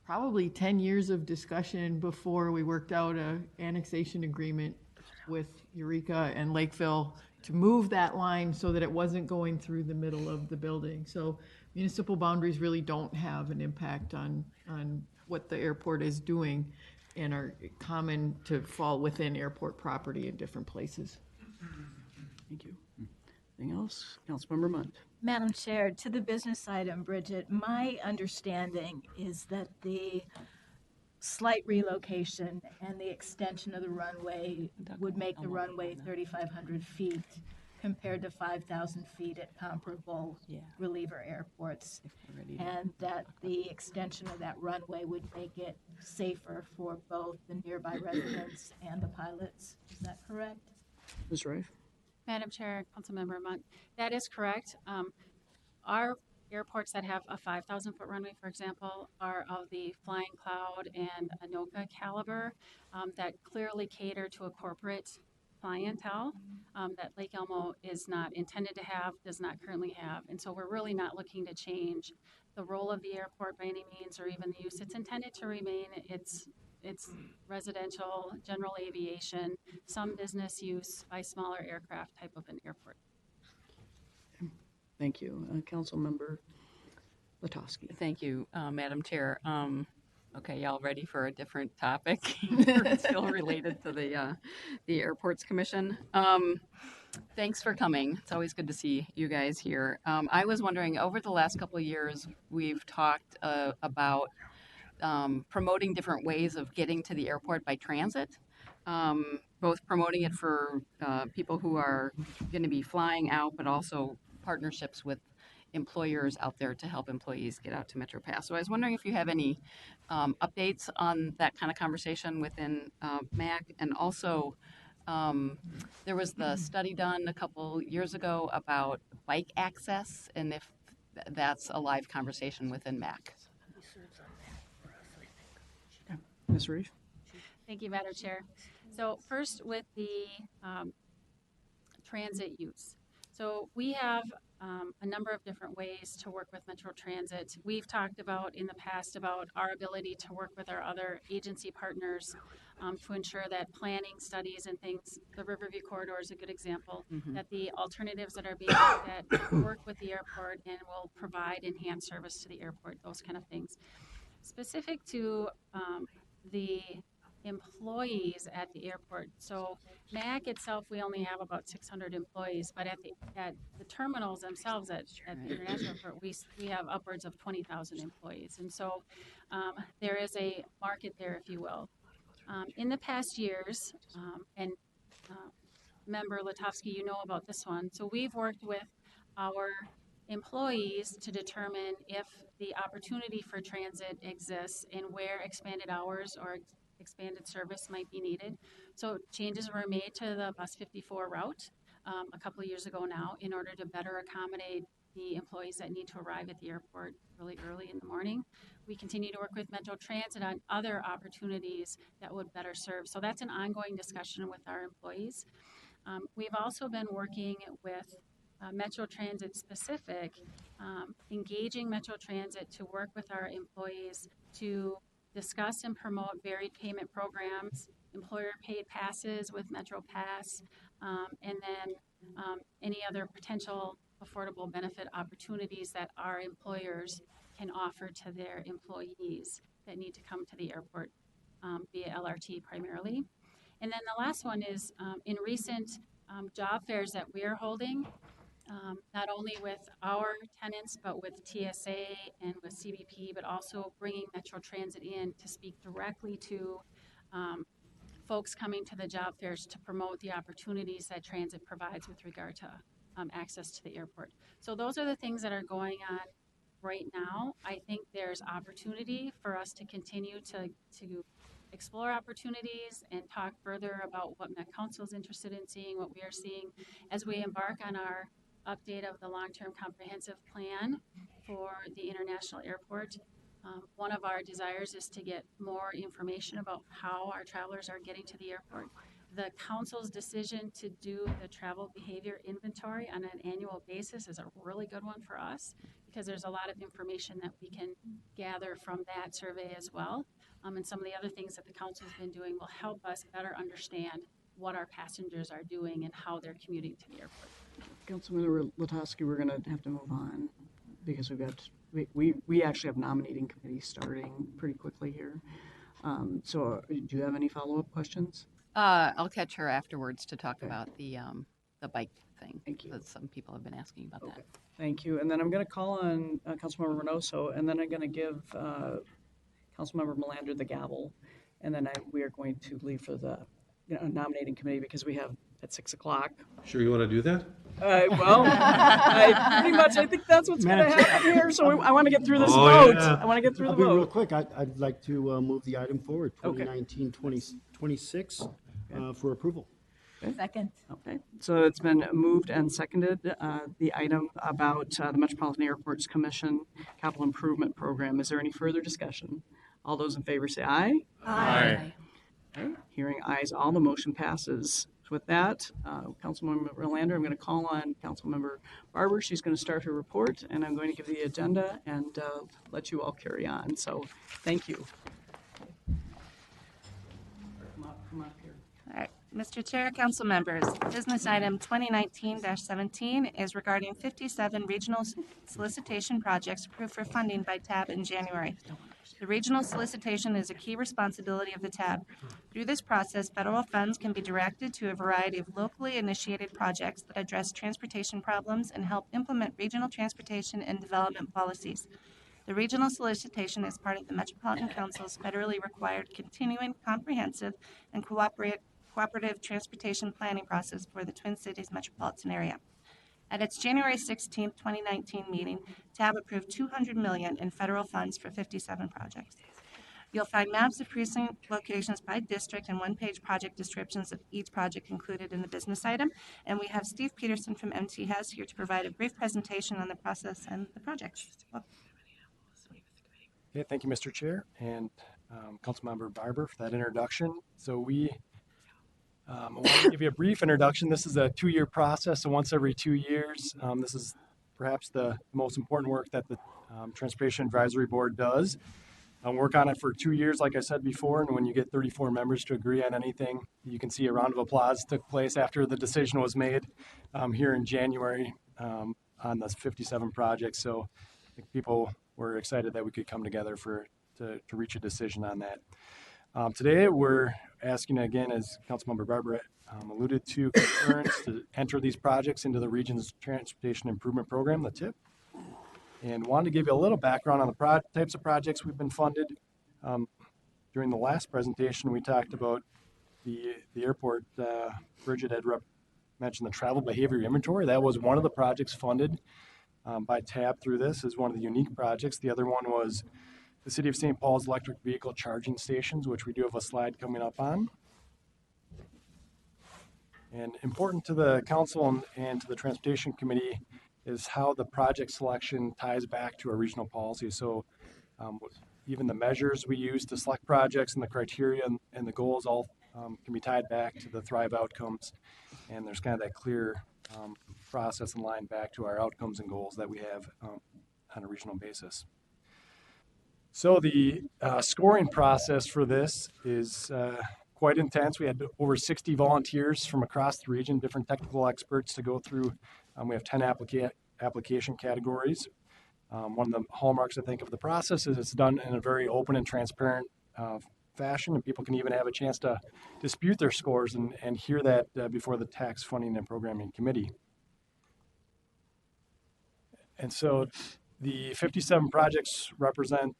probably 10 years of discussion before we worked out an annexation agreement with Eureka and Lakeville to move that line so that it wasn't going through the middle of the building. So municipal boundaries really don't have an impact on what the airport is doing and are common to fall within airport property in different places. Thank you. Anything else? Councilmember Munt. Madam Chair, to the business item, Bridget, my understanding is that the slight relocation and the extension of the runway would make the runway 3,500 feet compared to 5,000 feet at comparable reliever airports. And that the extension of that runway would make it safer for both the nearby residents and the pilots. Is that correct? Ms. Rife? Madam Chair, Councilmember Munt, that is correct. Our airports that have a 5,000-foot runway, for example, are of the Flying Cloud and Anoka caliber that clearly cater to a corporate clientele that Lake Elmo is not intended to have, does not currently have. And so we're really not looking to change the role of the airport by any means or even the use. It's intended to remain its residential, general aviation, some business use by smaller aircraft type of an airport. Thank you. Councilmember Latowski. Thank you, Madam Chair. Okay, y'all ready for a different topic? It's still related to the Airports Commission. Thanks for coming. It's always good to see you guys here. I was wondering, over the last couple of years, we've talked about promoting different ways of getting to the airport by transit, both promoting it for people who are going to be flying out, but also partnerships with employers out there to help employees get out to MetroPass. So I was wondering if you have any updates on that kind of conversation within MAC, and also there was the study done a couple years ago about bike access, and if that's a live conversation within MAC. Ms. Reeve? Thank you, Madam Chair. So first with the transit use. So we have a number of different ways to work with Metro Transit. We've talked about in the past about our ability to work with our other agency partners to ensure that planning studies and things, the Riverview Corridor is a good example, that the alternatives that are being looked at work with the airport and will provide enhanced service to the airport, those kind of things. Specific to the employees at the airport. So MAC itself, we only have about 600 employees, but at the terminals themselves at the International Airport, we have upwards of 20,000 employees. And so there is a market there, if you will. In the past years, and Member Latowski, you know about this one. So we've worked with our employees to determine if the opportunity for transit exists and where expanded hours or expanded service might be needed. So changes were made to the Bus 54 route a couple of years ago now in order to better accommodate the employees that need to arrive at the airport really early in the morning. We continue to work with Metro Transit on other opportunities that would better serve. So that's an ongoing discussion with our employees. We've also been working with Metro Transit specific, engaging Metro Transit to work with our employees to discuss and promote varied payment programs, employer paid passes with Metro Pass, and then any other potential affordable benefit opportunities that our employers can offer to their employees that need to come to the airport via LRT primarily. And then the last one is in recent job fairs that we're holding, not only with our tenants, but with TSA and with CBP, but also bringing Metro Transit in to speak directly to folks coming to the job fairs to promote the opportunities that transit provides with regard to access to the airport. So those are the things that are going on right now, I think there's opportunity for us to continue to explore opportunities and talk further about what Met Council is interested in seeing, what we are seeing as we embark on our update of the long-term comprehensive plan for the international airport. One of our desires is to get more information about how our travelers are getting to the airport. The council's decision to do the travel behavior inventory on an annual basis is a really good one for us because there's a lot of information that we can gather from that survey as well. And some of the other things that the council's been doing will help us better understand what our passengers are doing and how they're commuting to the airport. Councilmember Latowski, we're going to have to move on because we actually have nominating committee starting pretty quickly here. So do you have any follow-up questions? I'll catch her afterwards to talk about the bike thing. Thank you. Because some people have been asking about that. Thank you. And then I'm going to call on Councilmember Reynoso, and then I'm going to give Councilmember Melander the gavel, and then we are going to leave for the nominating committee because we have at 6 o'clock. Sure you want to do that? Well, I think that's what's going to happen here. So I want to get through this vote. Yeah. I want to get through I'll the be real vote. quick. I'd like to move the item forward, Okay. 2019-2026, for approval. Second. Okay, so it's been moved and seconded, the item about the Metropolitan Airports Commission Capital Improvement Program. Is there any further discussion? All those in favor say aye. Aye. Okay, hearing ayes, all, the motion passes. With that, Councilmember Verlander, I'm going to call on Councilmember Barber. She's going to start her report, and I'm going to give the agenda and let you all carry on. So, thank you. Come up here. All right. Mr. Chair, council members, business item 2019-17 is regarding 57 regional solicitation projects approved for funding by TAB in January. The regional solicitation is a key responsibility of the TAB. Through this process, federal funds can be directed to a variety of locally initiated projects that address transportation problems and help implement regional transportation and development policies. The regional solicitation is part of the Metropolitan Council's federally required continuing comprehensive and cooperative transportation planning process for the Twin Cities metropolitan area. At its January 16, 2019 meeting, TAB approved $200 million in federal funds for 57 projects. You'll find maps of precinct locations by district and one-page project descriptions of each project included in the business item. And we have Steve Petersen from MTHAS here to provide a brief presentation on the process and the projects. Okay, thank you, Mr. Chair, and Councilmember Barber for that introduction. So I want to give you a brief introduction. This is a 2-year process, so once every 2 years. This is perhaps the most important work that the Transportation Advisory Board does. Work on it for 2 years, like I said before, and when you get 34 members to agree on anything, you can see a round of applause took place after the decision was made here in January on the 57 projects. So I think people were excited that we could come together to reach a decision on that. Today, we're asking again, as Councilmember Barber alluded to, concurrence to enter these projects into the region's Transportation Improvement Program, the TIP. And wanted to give you a little background on the types of projects we've been funded. During the last presentation, we talked about the airport. Bridget had mentioned the travel behavior inventory. That was one of the projects funded by TAB through this, is one of the unique projects. The other one was the City of St. Paul's electric vehicle charging stations, which we do have a slide coming up on. And important to the council and to the Transportation Committee is how the project selection ties back to our regional policy. So even the measures we use to select projects and the criteria and the goals all can be tied back to the Thrive outcomes. And there's kind of that clear process and line back to our outcomes and goals that we have on a regional basis. So the scoring process for this is quite intense. We had over 60 volunteers from across the region, different technical experts to go through. We have 10 application categories. One of the hallmarks, I think, of the process is it's done in a very open and transparent fashion, and people can even have a chance to dispute their scores and hear that before the Tax Funding and Programming Committee. And so the 57 projects represent,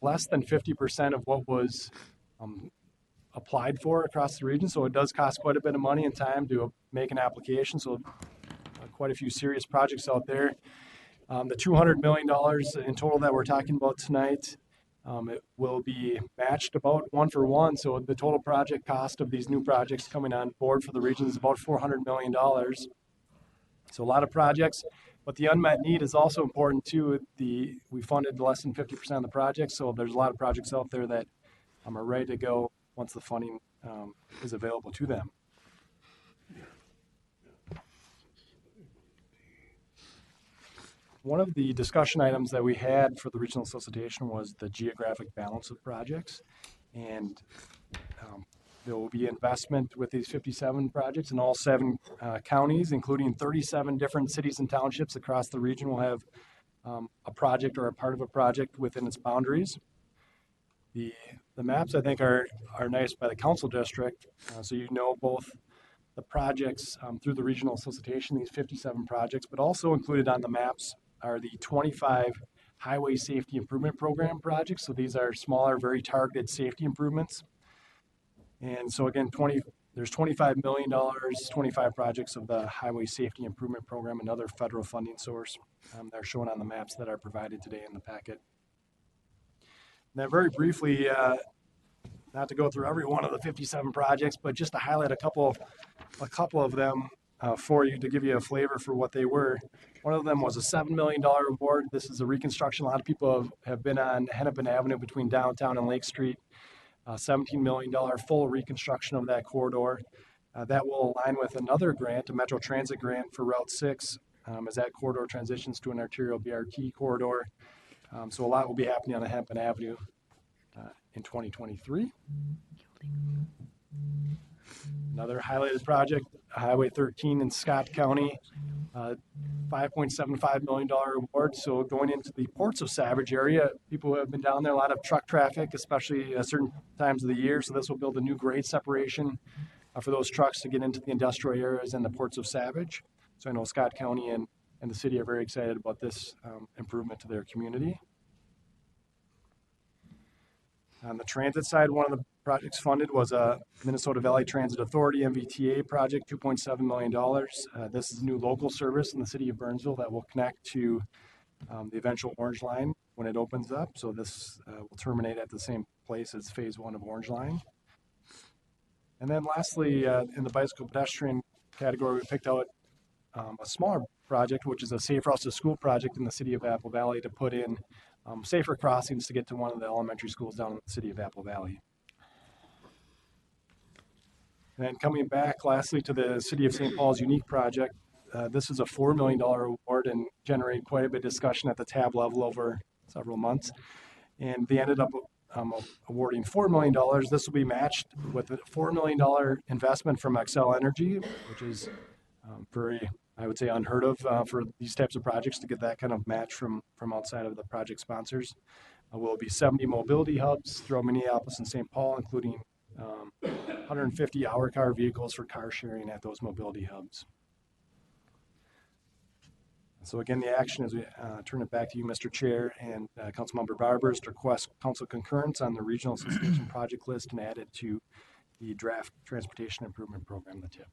less than 50% of what was applied for across the region. So it does cost quite a bit of money and time to make an application. So quite a few serious projects out there. The $200 million in total that we're talking about tonight, it will be matched about 1-for-1. So the total project cost of these new projects coming on board for the region is about $400 million. So a lot of projects, but the unmet need is also important too. We funded less than 50% of the projects, so there's a lot of projects out there that are ready to go once the funding is available to them. One of the discussion items that we had for the regional association was the geographic balance of projects. And there will be investment with these 57 projects in all 7 counties, including 37 different cities and townships across the region will have a project or a part of a project within its boundaries. The maps, I think, are nice by the council district, so you know both the projects through the regional association, these 57 projects, but also included on the maps are the 25 highway safety improvement program projects. So these are smaller, very targeted safety improvements. And so again, there's $25 million, 25 projects of the highway safety improvement program, another federal funding source. They're shown on the maps that are provided today in the packet. Now, very briefly, not to go through every one of the 57 projects, but just to highlight a couple of them for you to give you a flavor for what they were. One of them was a $7 million award. This is a reconstruction. A lot of people have been on Hennepin Avenue between downtown and Lake Street. $17 million full reconstruction of that corridor. That will align with another grant, a Metro Transit grant for Route 6, as that corridor transitions to an arterial BRT corridor. So a lot will be happening on Hennepin Avenue in 2023. Another highlighted project, Highway 13 in Scott County, $5.75 million award. So going into the Ports of Savage area, people who have been down there, a lot of truck traffic, especially at certain times of the year. So this will build a new grade separation for those trucks to get into the industrial areas and the Ports of Savage. So I know Scott County and the city are very excited about this improvement to their community. On the transit side, one of the projects funded was a Minnesota Valley Transit Authority MVTA project, $2.7 million. This is a new local service in the city of Burnsville that will connect to the eventual Orange Line when it opens up. So this will terminate at the same place as phase 1 of Orange Line. And then lastly, in the bicycle pedestrian category, we picked out a smaller project, which is a Safe Routes to School project in the city of Apple Valley to put in safer crossings to get to one of the elementary schools down in the city of Apple Valley. And then coming back lastly to the City of St. Paul's unique project, this is a $4 million award and generated quite a bit of discussion at the tab level over several months. And they ended up awarding $4 million. This will be matched with a $4 million investment from Xcel Energy, which is very, I would say, unheard of for these types of projects to get that kind of match from outside of the project sponsors. Will be 70 mobility hubs throughout Minneapolis and St. Paul, including 150 hour car vehicles for car sharing at those mobility hubs. So again, the action is we turn it back to you, Mr. Chair, and Councilmember Barber is to request council concurrence on the regional association project list and add it to the draft transportation improvement program, the TIP.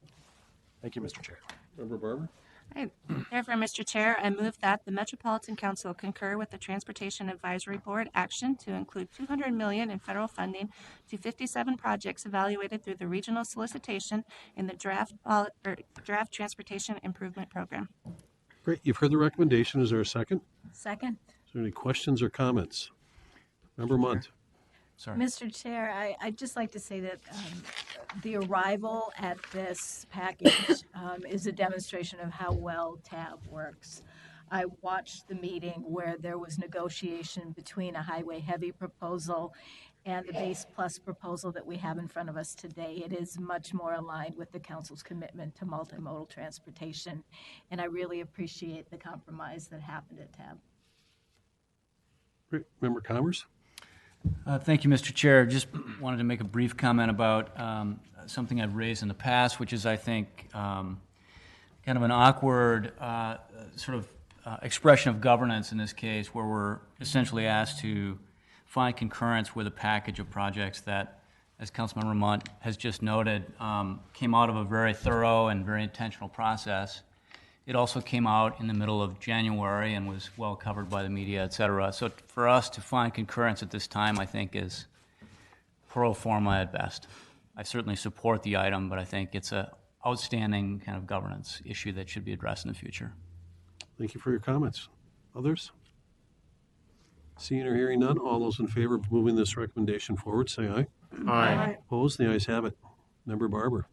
Thank you, Mr. Chair. Member Barber? Right. Therefore, Mr. Chair, I move that the Metropolitan Council concur with the Transportation Advisory Board action to include $200 million in federal funding to 57 projects evaluated through the regional solicitation in the draft transportation improvement program. Great. You've heard the recommendation. Is there a second? Second. Is there any questions or comments? Member Munt? Sorry. Mr. Chair, I'd just like to say that the arrival at this package is a demonstration of how well TAB works. I watched the meeting where there was negotiation between a highway heavy proposal and the base plus proposal that we have in front of us today. It is much more aligned with the council's commitment to multimodal transportation, and I really appreciate the compromise that happened at TAB. Great. Member Commerce? Thank you, Mr. Chair. Just wanted to make a brief comment about something I've raised in the past, which is, I think, kind of an awkward sort of expression of governance in this case, where we're essentially asked to find concurrence with a package of projects that, as Councilmember Munt has just noted, came out of a very thorough and very intentional process. It also came out in the middle of January and was well covered by the media, et cetera. So for us to find concurrence at this time, I think is pro forma at best. I certainly support the item, but I think it's an outstanding kind of governance issue that should be addressed in the future. Thank you for your comments. Others? Seeing or hearing none, all those in favor of moving this recommendation forward, say aye. Aye. Opposed? The ayes have it. Member Barber.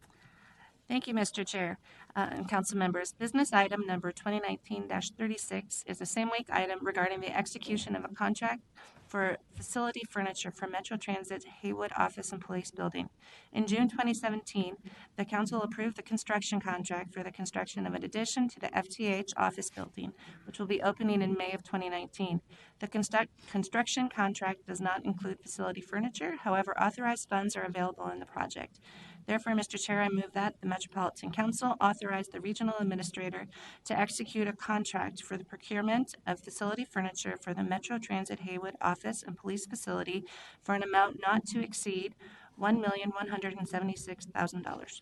Thank you, Mr. Chair and council members. Business item number 2019-36 is a same-week item regarding the execution of a contract for facility furniture for Metro Transit's Haywood Office and Police Building. In June 2017, the council approved the construction contract for the construction of an addition to the FTH office building, which will be opening in May of 2019. The construction contract does not include facility furniture. However, authorized funds are available in the project. Therefore, Mr. Chair, I move that the Metropolitan Council authorize the regional administrator to execute a contract for the procurement of facility furniture for the Metro Transit Haywood office and police facility for an amount not to exceed $1,176,000.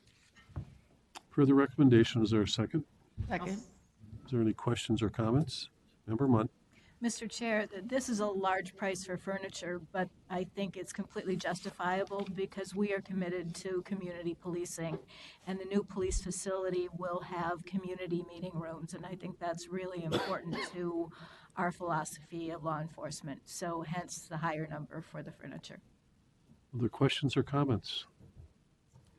For the recommendation, is there a second? Second. Is there any questions or comments? Member Munt. Mr. Chair, this is a large price for furniture, but I think it's completely justifiable because we are committed to community policing, and the new police facility will have community meeting rooms, and I think that's really important to our philosophy of law enforcement. So hence the higher number for the furniture. Other questions or comments?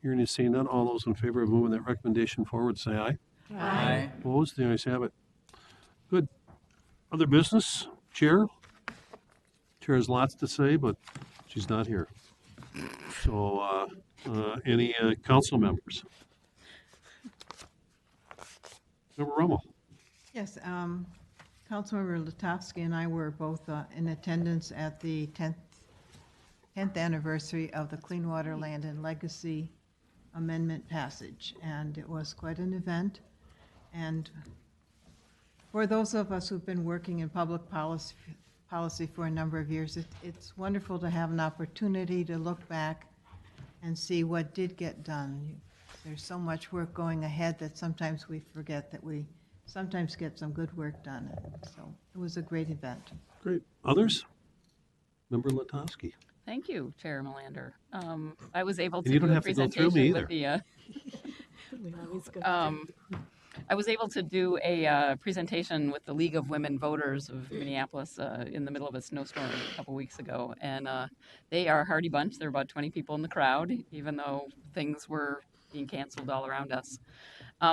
Hearing and seeing none, all those in favor of moving that recommendation forward, say aye. Aye. Opposed? The ayes have it. Good. Other business? Chair? Chair has lots to say, but she's not here. So, any council members? Member Rummel. Yes, Councilmember Latowski and I were both in attendance at the 10th anniversary of the Clean Water, Land, and Legacy Amendment passage, and it was quite an event. And for those of us who've been working in public policy for a number of years, it's wonderful to have an opportunity to look back and see what did get done. There's so much work going ahead that sometimes we forget that we sometimes get some good work done. So it was a great event. Great. Others? Member Latowski. Thank you, Chair Melander. I was able to And you don't do a have to go through presentation me with either. I was able to do a presentation with the League of Women Voters of Minneapolis in the middle of a snowstorm a couple weeks ago, and they are a hardy bunch. There were about 20 people in the crowd, even though things were being canceled all around us.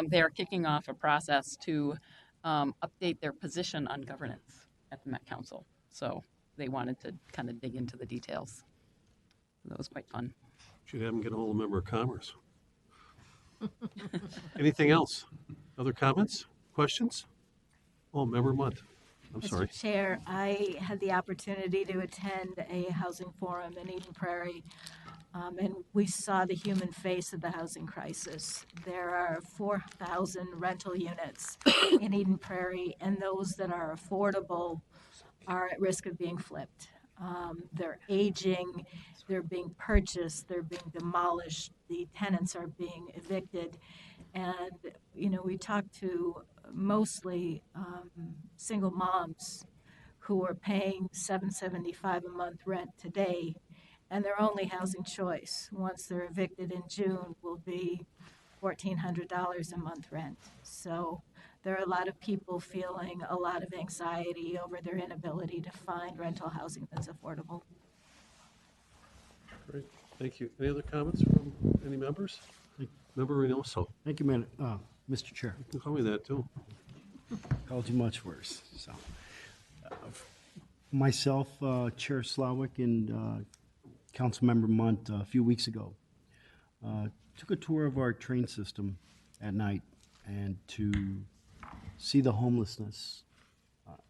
They are kicking off a process to update their position on governance at the Met Council. So they wanted to kind of dig into the details. So that was quite fun. Should have them get a hold of Member of Commerce. Anything else? Other comments? Questions? Oh, Member Munt. I'm sorry. Mr. Chair, I had the opportunity to attend a housing forum in Eden Prairie, and we saw the human face of the housing crisis. There are 4,000 rental units in Eden Prairie, and those that are affordable are at risk of being flipped. They're aging, they're being purchased, they're being demolished, the tenants are being evicted. And, you know, we talked to mostly single moms who are paying $775 a month rent today, and their only housing choice, once they're evicted in June, will be $1,400 a month rent. So there are a lot of people feeling a lot of anxiety over their inability to find rental housing that's affordable. Great. Thank you. Any other comments from any members? Member Reynoso. Thank you, Mr. Chair. You can call me that too. Called you much worse. So, myself, Chair Slawick, and Councilmember Munt a few weeks ago took a tour of our train system at night and to see the homelessness.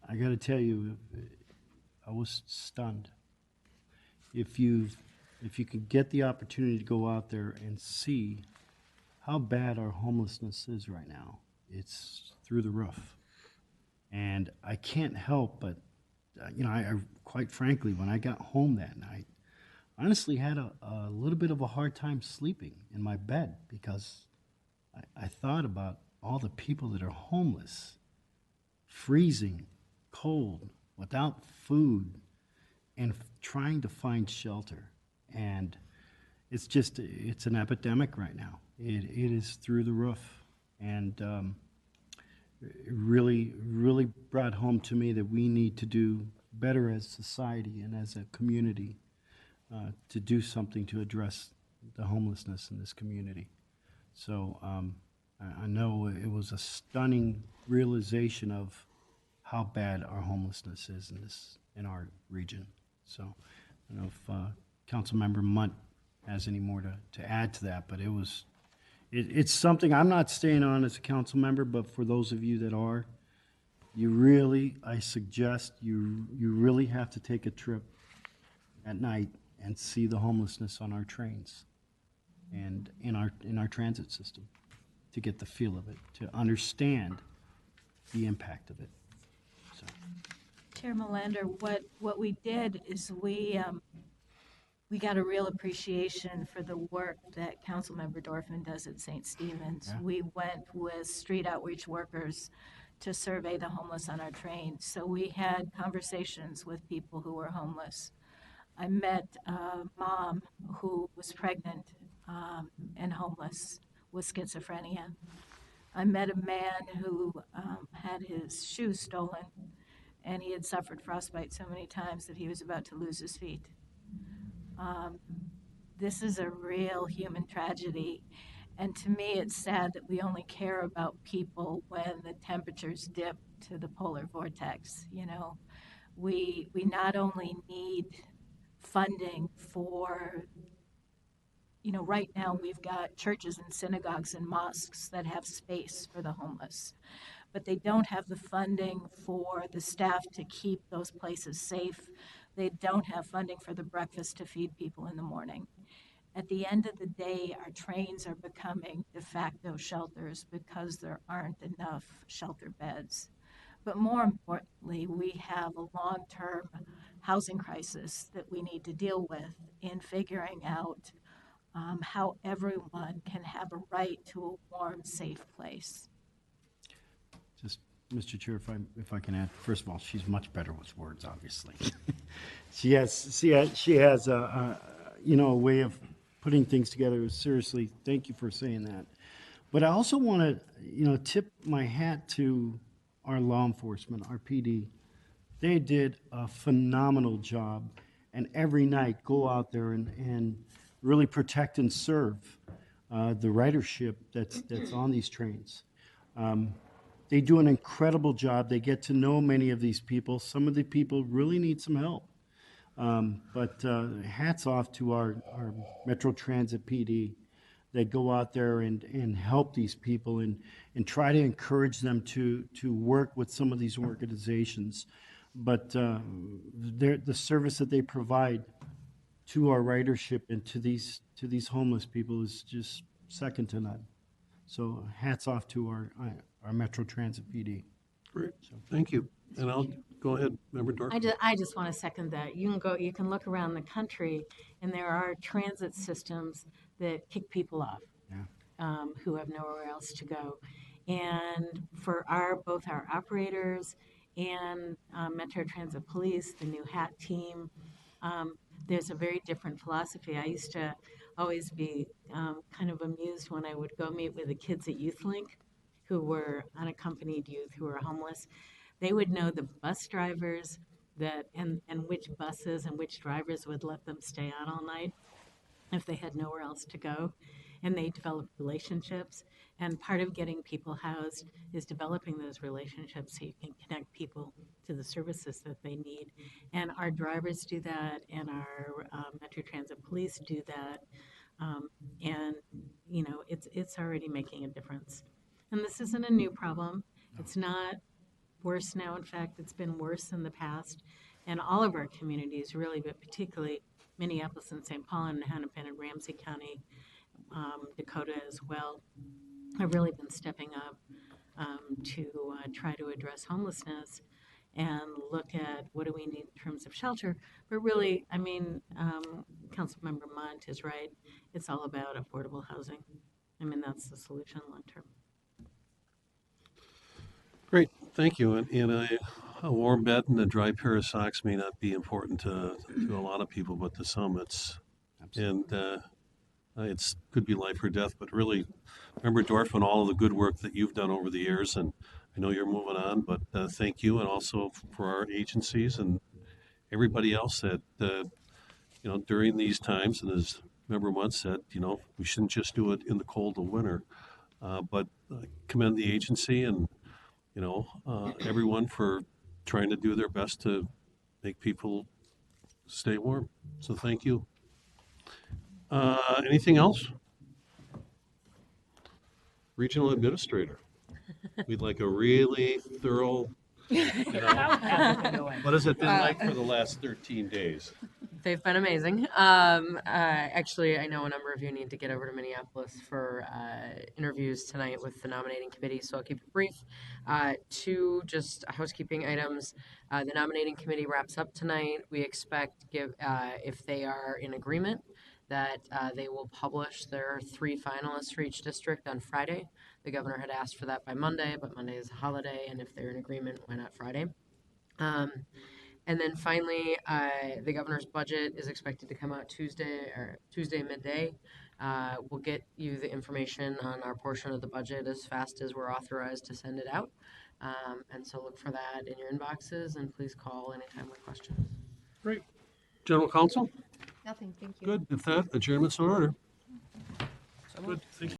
I got to tell you, I was stunned. If you could get the opportunity to go out there and see how bad our homelessness is right now, it's through the roof. And I can't help but, I quite frankly, when I got home that night, honestly had a little bit of a hard time sleeping in my bed because I thought about all the people that are homeless, freezing, cold, without food, and trying to find shelter. And it's an epidemic right now. It is through the roof. And it really brought home to me that we need to do better as society and as a community to do something to address the homelessness in this community. So I know it was a stunning realization of how bad our homelessness is in our region. So I don't know if Councilmember Munt has any more to add to that, but it's something I'm not staying on as a council member, but for those of you that are, I suggest you really have to take a trip at night and see the homelessness on our trains and in our transit system to get the feel of it, to understand the impact of it. So. Chair Melander, what we did is we got a real appreciation for the work that Councilmember Dorfman does at St. Stephen's. Yeah. We went with street outreach workers to survey the homeless on our trains. So we had conversations with people who were homeless. I met a mom who was pregnant and homeless with schizophrenia. I met a man who had his shoes stolen, and he had suffered frostbite so many times that he was about to lose his feet. This is a real human tragedy. And to me, it's sad that we only care about people when the temperatures dip to the polar vortex. You know, we not only need funding for, you know, right now we've got churches and synagogues and mosques that have space for the homeless, but they don't have the funding for the staff to keep those places safe. They don't have funding for the breakfast to feed people in the morning. At the end of the day, our trains are becoming de facto shelters because there aren't enough shelter beds. But more importantly, we have a long-term housing crisis that we need to deal with in figuring out how everyone can have a right to a warm, safe place. Just, Mr. Chair, if I can add, first of all, she's much better with words, obviously. she has a way of putting things together. Seriously, thank you for saying that. But I also want to, tip my hat to our law enforcement, our PD. They did a phenomenal job, and every night go out there and really protect and serve the ridership that's on these trains. They do an incredible job. They get to know many of these people. Some of the people really need some help. But hats off to our Metro Transit PD that go out there and help these people and try to encourage them to work with some of these organizations. But the service that they provide to our ridership and to these homeless people is just second to none. So hats off to our Metro Transit PD. Great, thank you. And I'll go ahead, Member Dorfman. I just want to second that. You can look around the country, and there are transit systems that kick people off, who have nowhere else to go. And for both our operators and Metro Transit Police, the new HAT team, there's a very different philosophy. I used to always be kind of amused when I would go meet with the kids at YouthLink who were unaccompanied youth who were homeless. They would know the bus drivers and which buses and which drivers would let them stay out all night if they had nowhere else to go. And they developed relationships. And part of getting people housed is developing those relationships so you can connect people to the services that they need. And our drivers do that, and our Metro Transit Police do that. And, it's already making a difference. And this isn't a new problem. It's not worse now. In fact, it's been worse in the past. And all of our communities, really, but particularly Minneapolis and St. Paul and Hennepin and Ramsey County, Dakota as well, have really been stepping up to try to address homelessness and look at what do we need in terms of shelter. But really, Councilmember Mont is right. It's all about affordable housing. That's the solution long term. Great, thank you. And a warm bed and a dry pair of socks may not be important to a lot of people, but to some it's could be life or death. But really, remember Dorfman, all of the good work that you've done over the years, and I know you're moving on, but thank you, and also for our agencies and everybody else that during these times, and as member once said, we shouldn't just do it in the cold of winter, but commend the agency and everyone for trying to do their best to make people stay warm. So thank you. Anything else? Regional Administrator. We'd like a really thorough, what has it been like for the last 13 days? They've been amazing. Actually, I know a number of you need to get over to Minneapolis for interviews tonight with the nominating committee, so I'll keep it brief. Two just housekeeping items. The nominating committee wraps up tonight. We expect, if they are in agreement, that they will publish their 3 finalists for each district on Friday. The governor had asked for that by Monday, but Monday is a holiday, and if they're in agreement, why not Friday? And then finally, the governor's budget is expected to come out Tuesday midday. We'll get you the information on our portion of the budget as fast as we're authorized to send it out. And so look for that in your inboxes, and please call anytime with questions. Great. General Counsel? Nothing, thank you. Good. If that, adjournment's in order. Good. Thank you.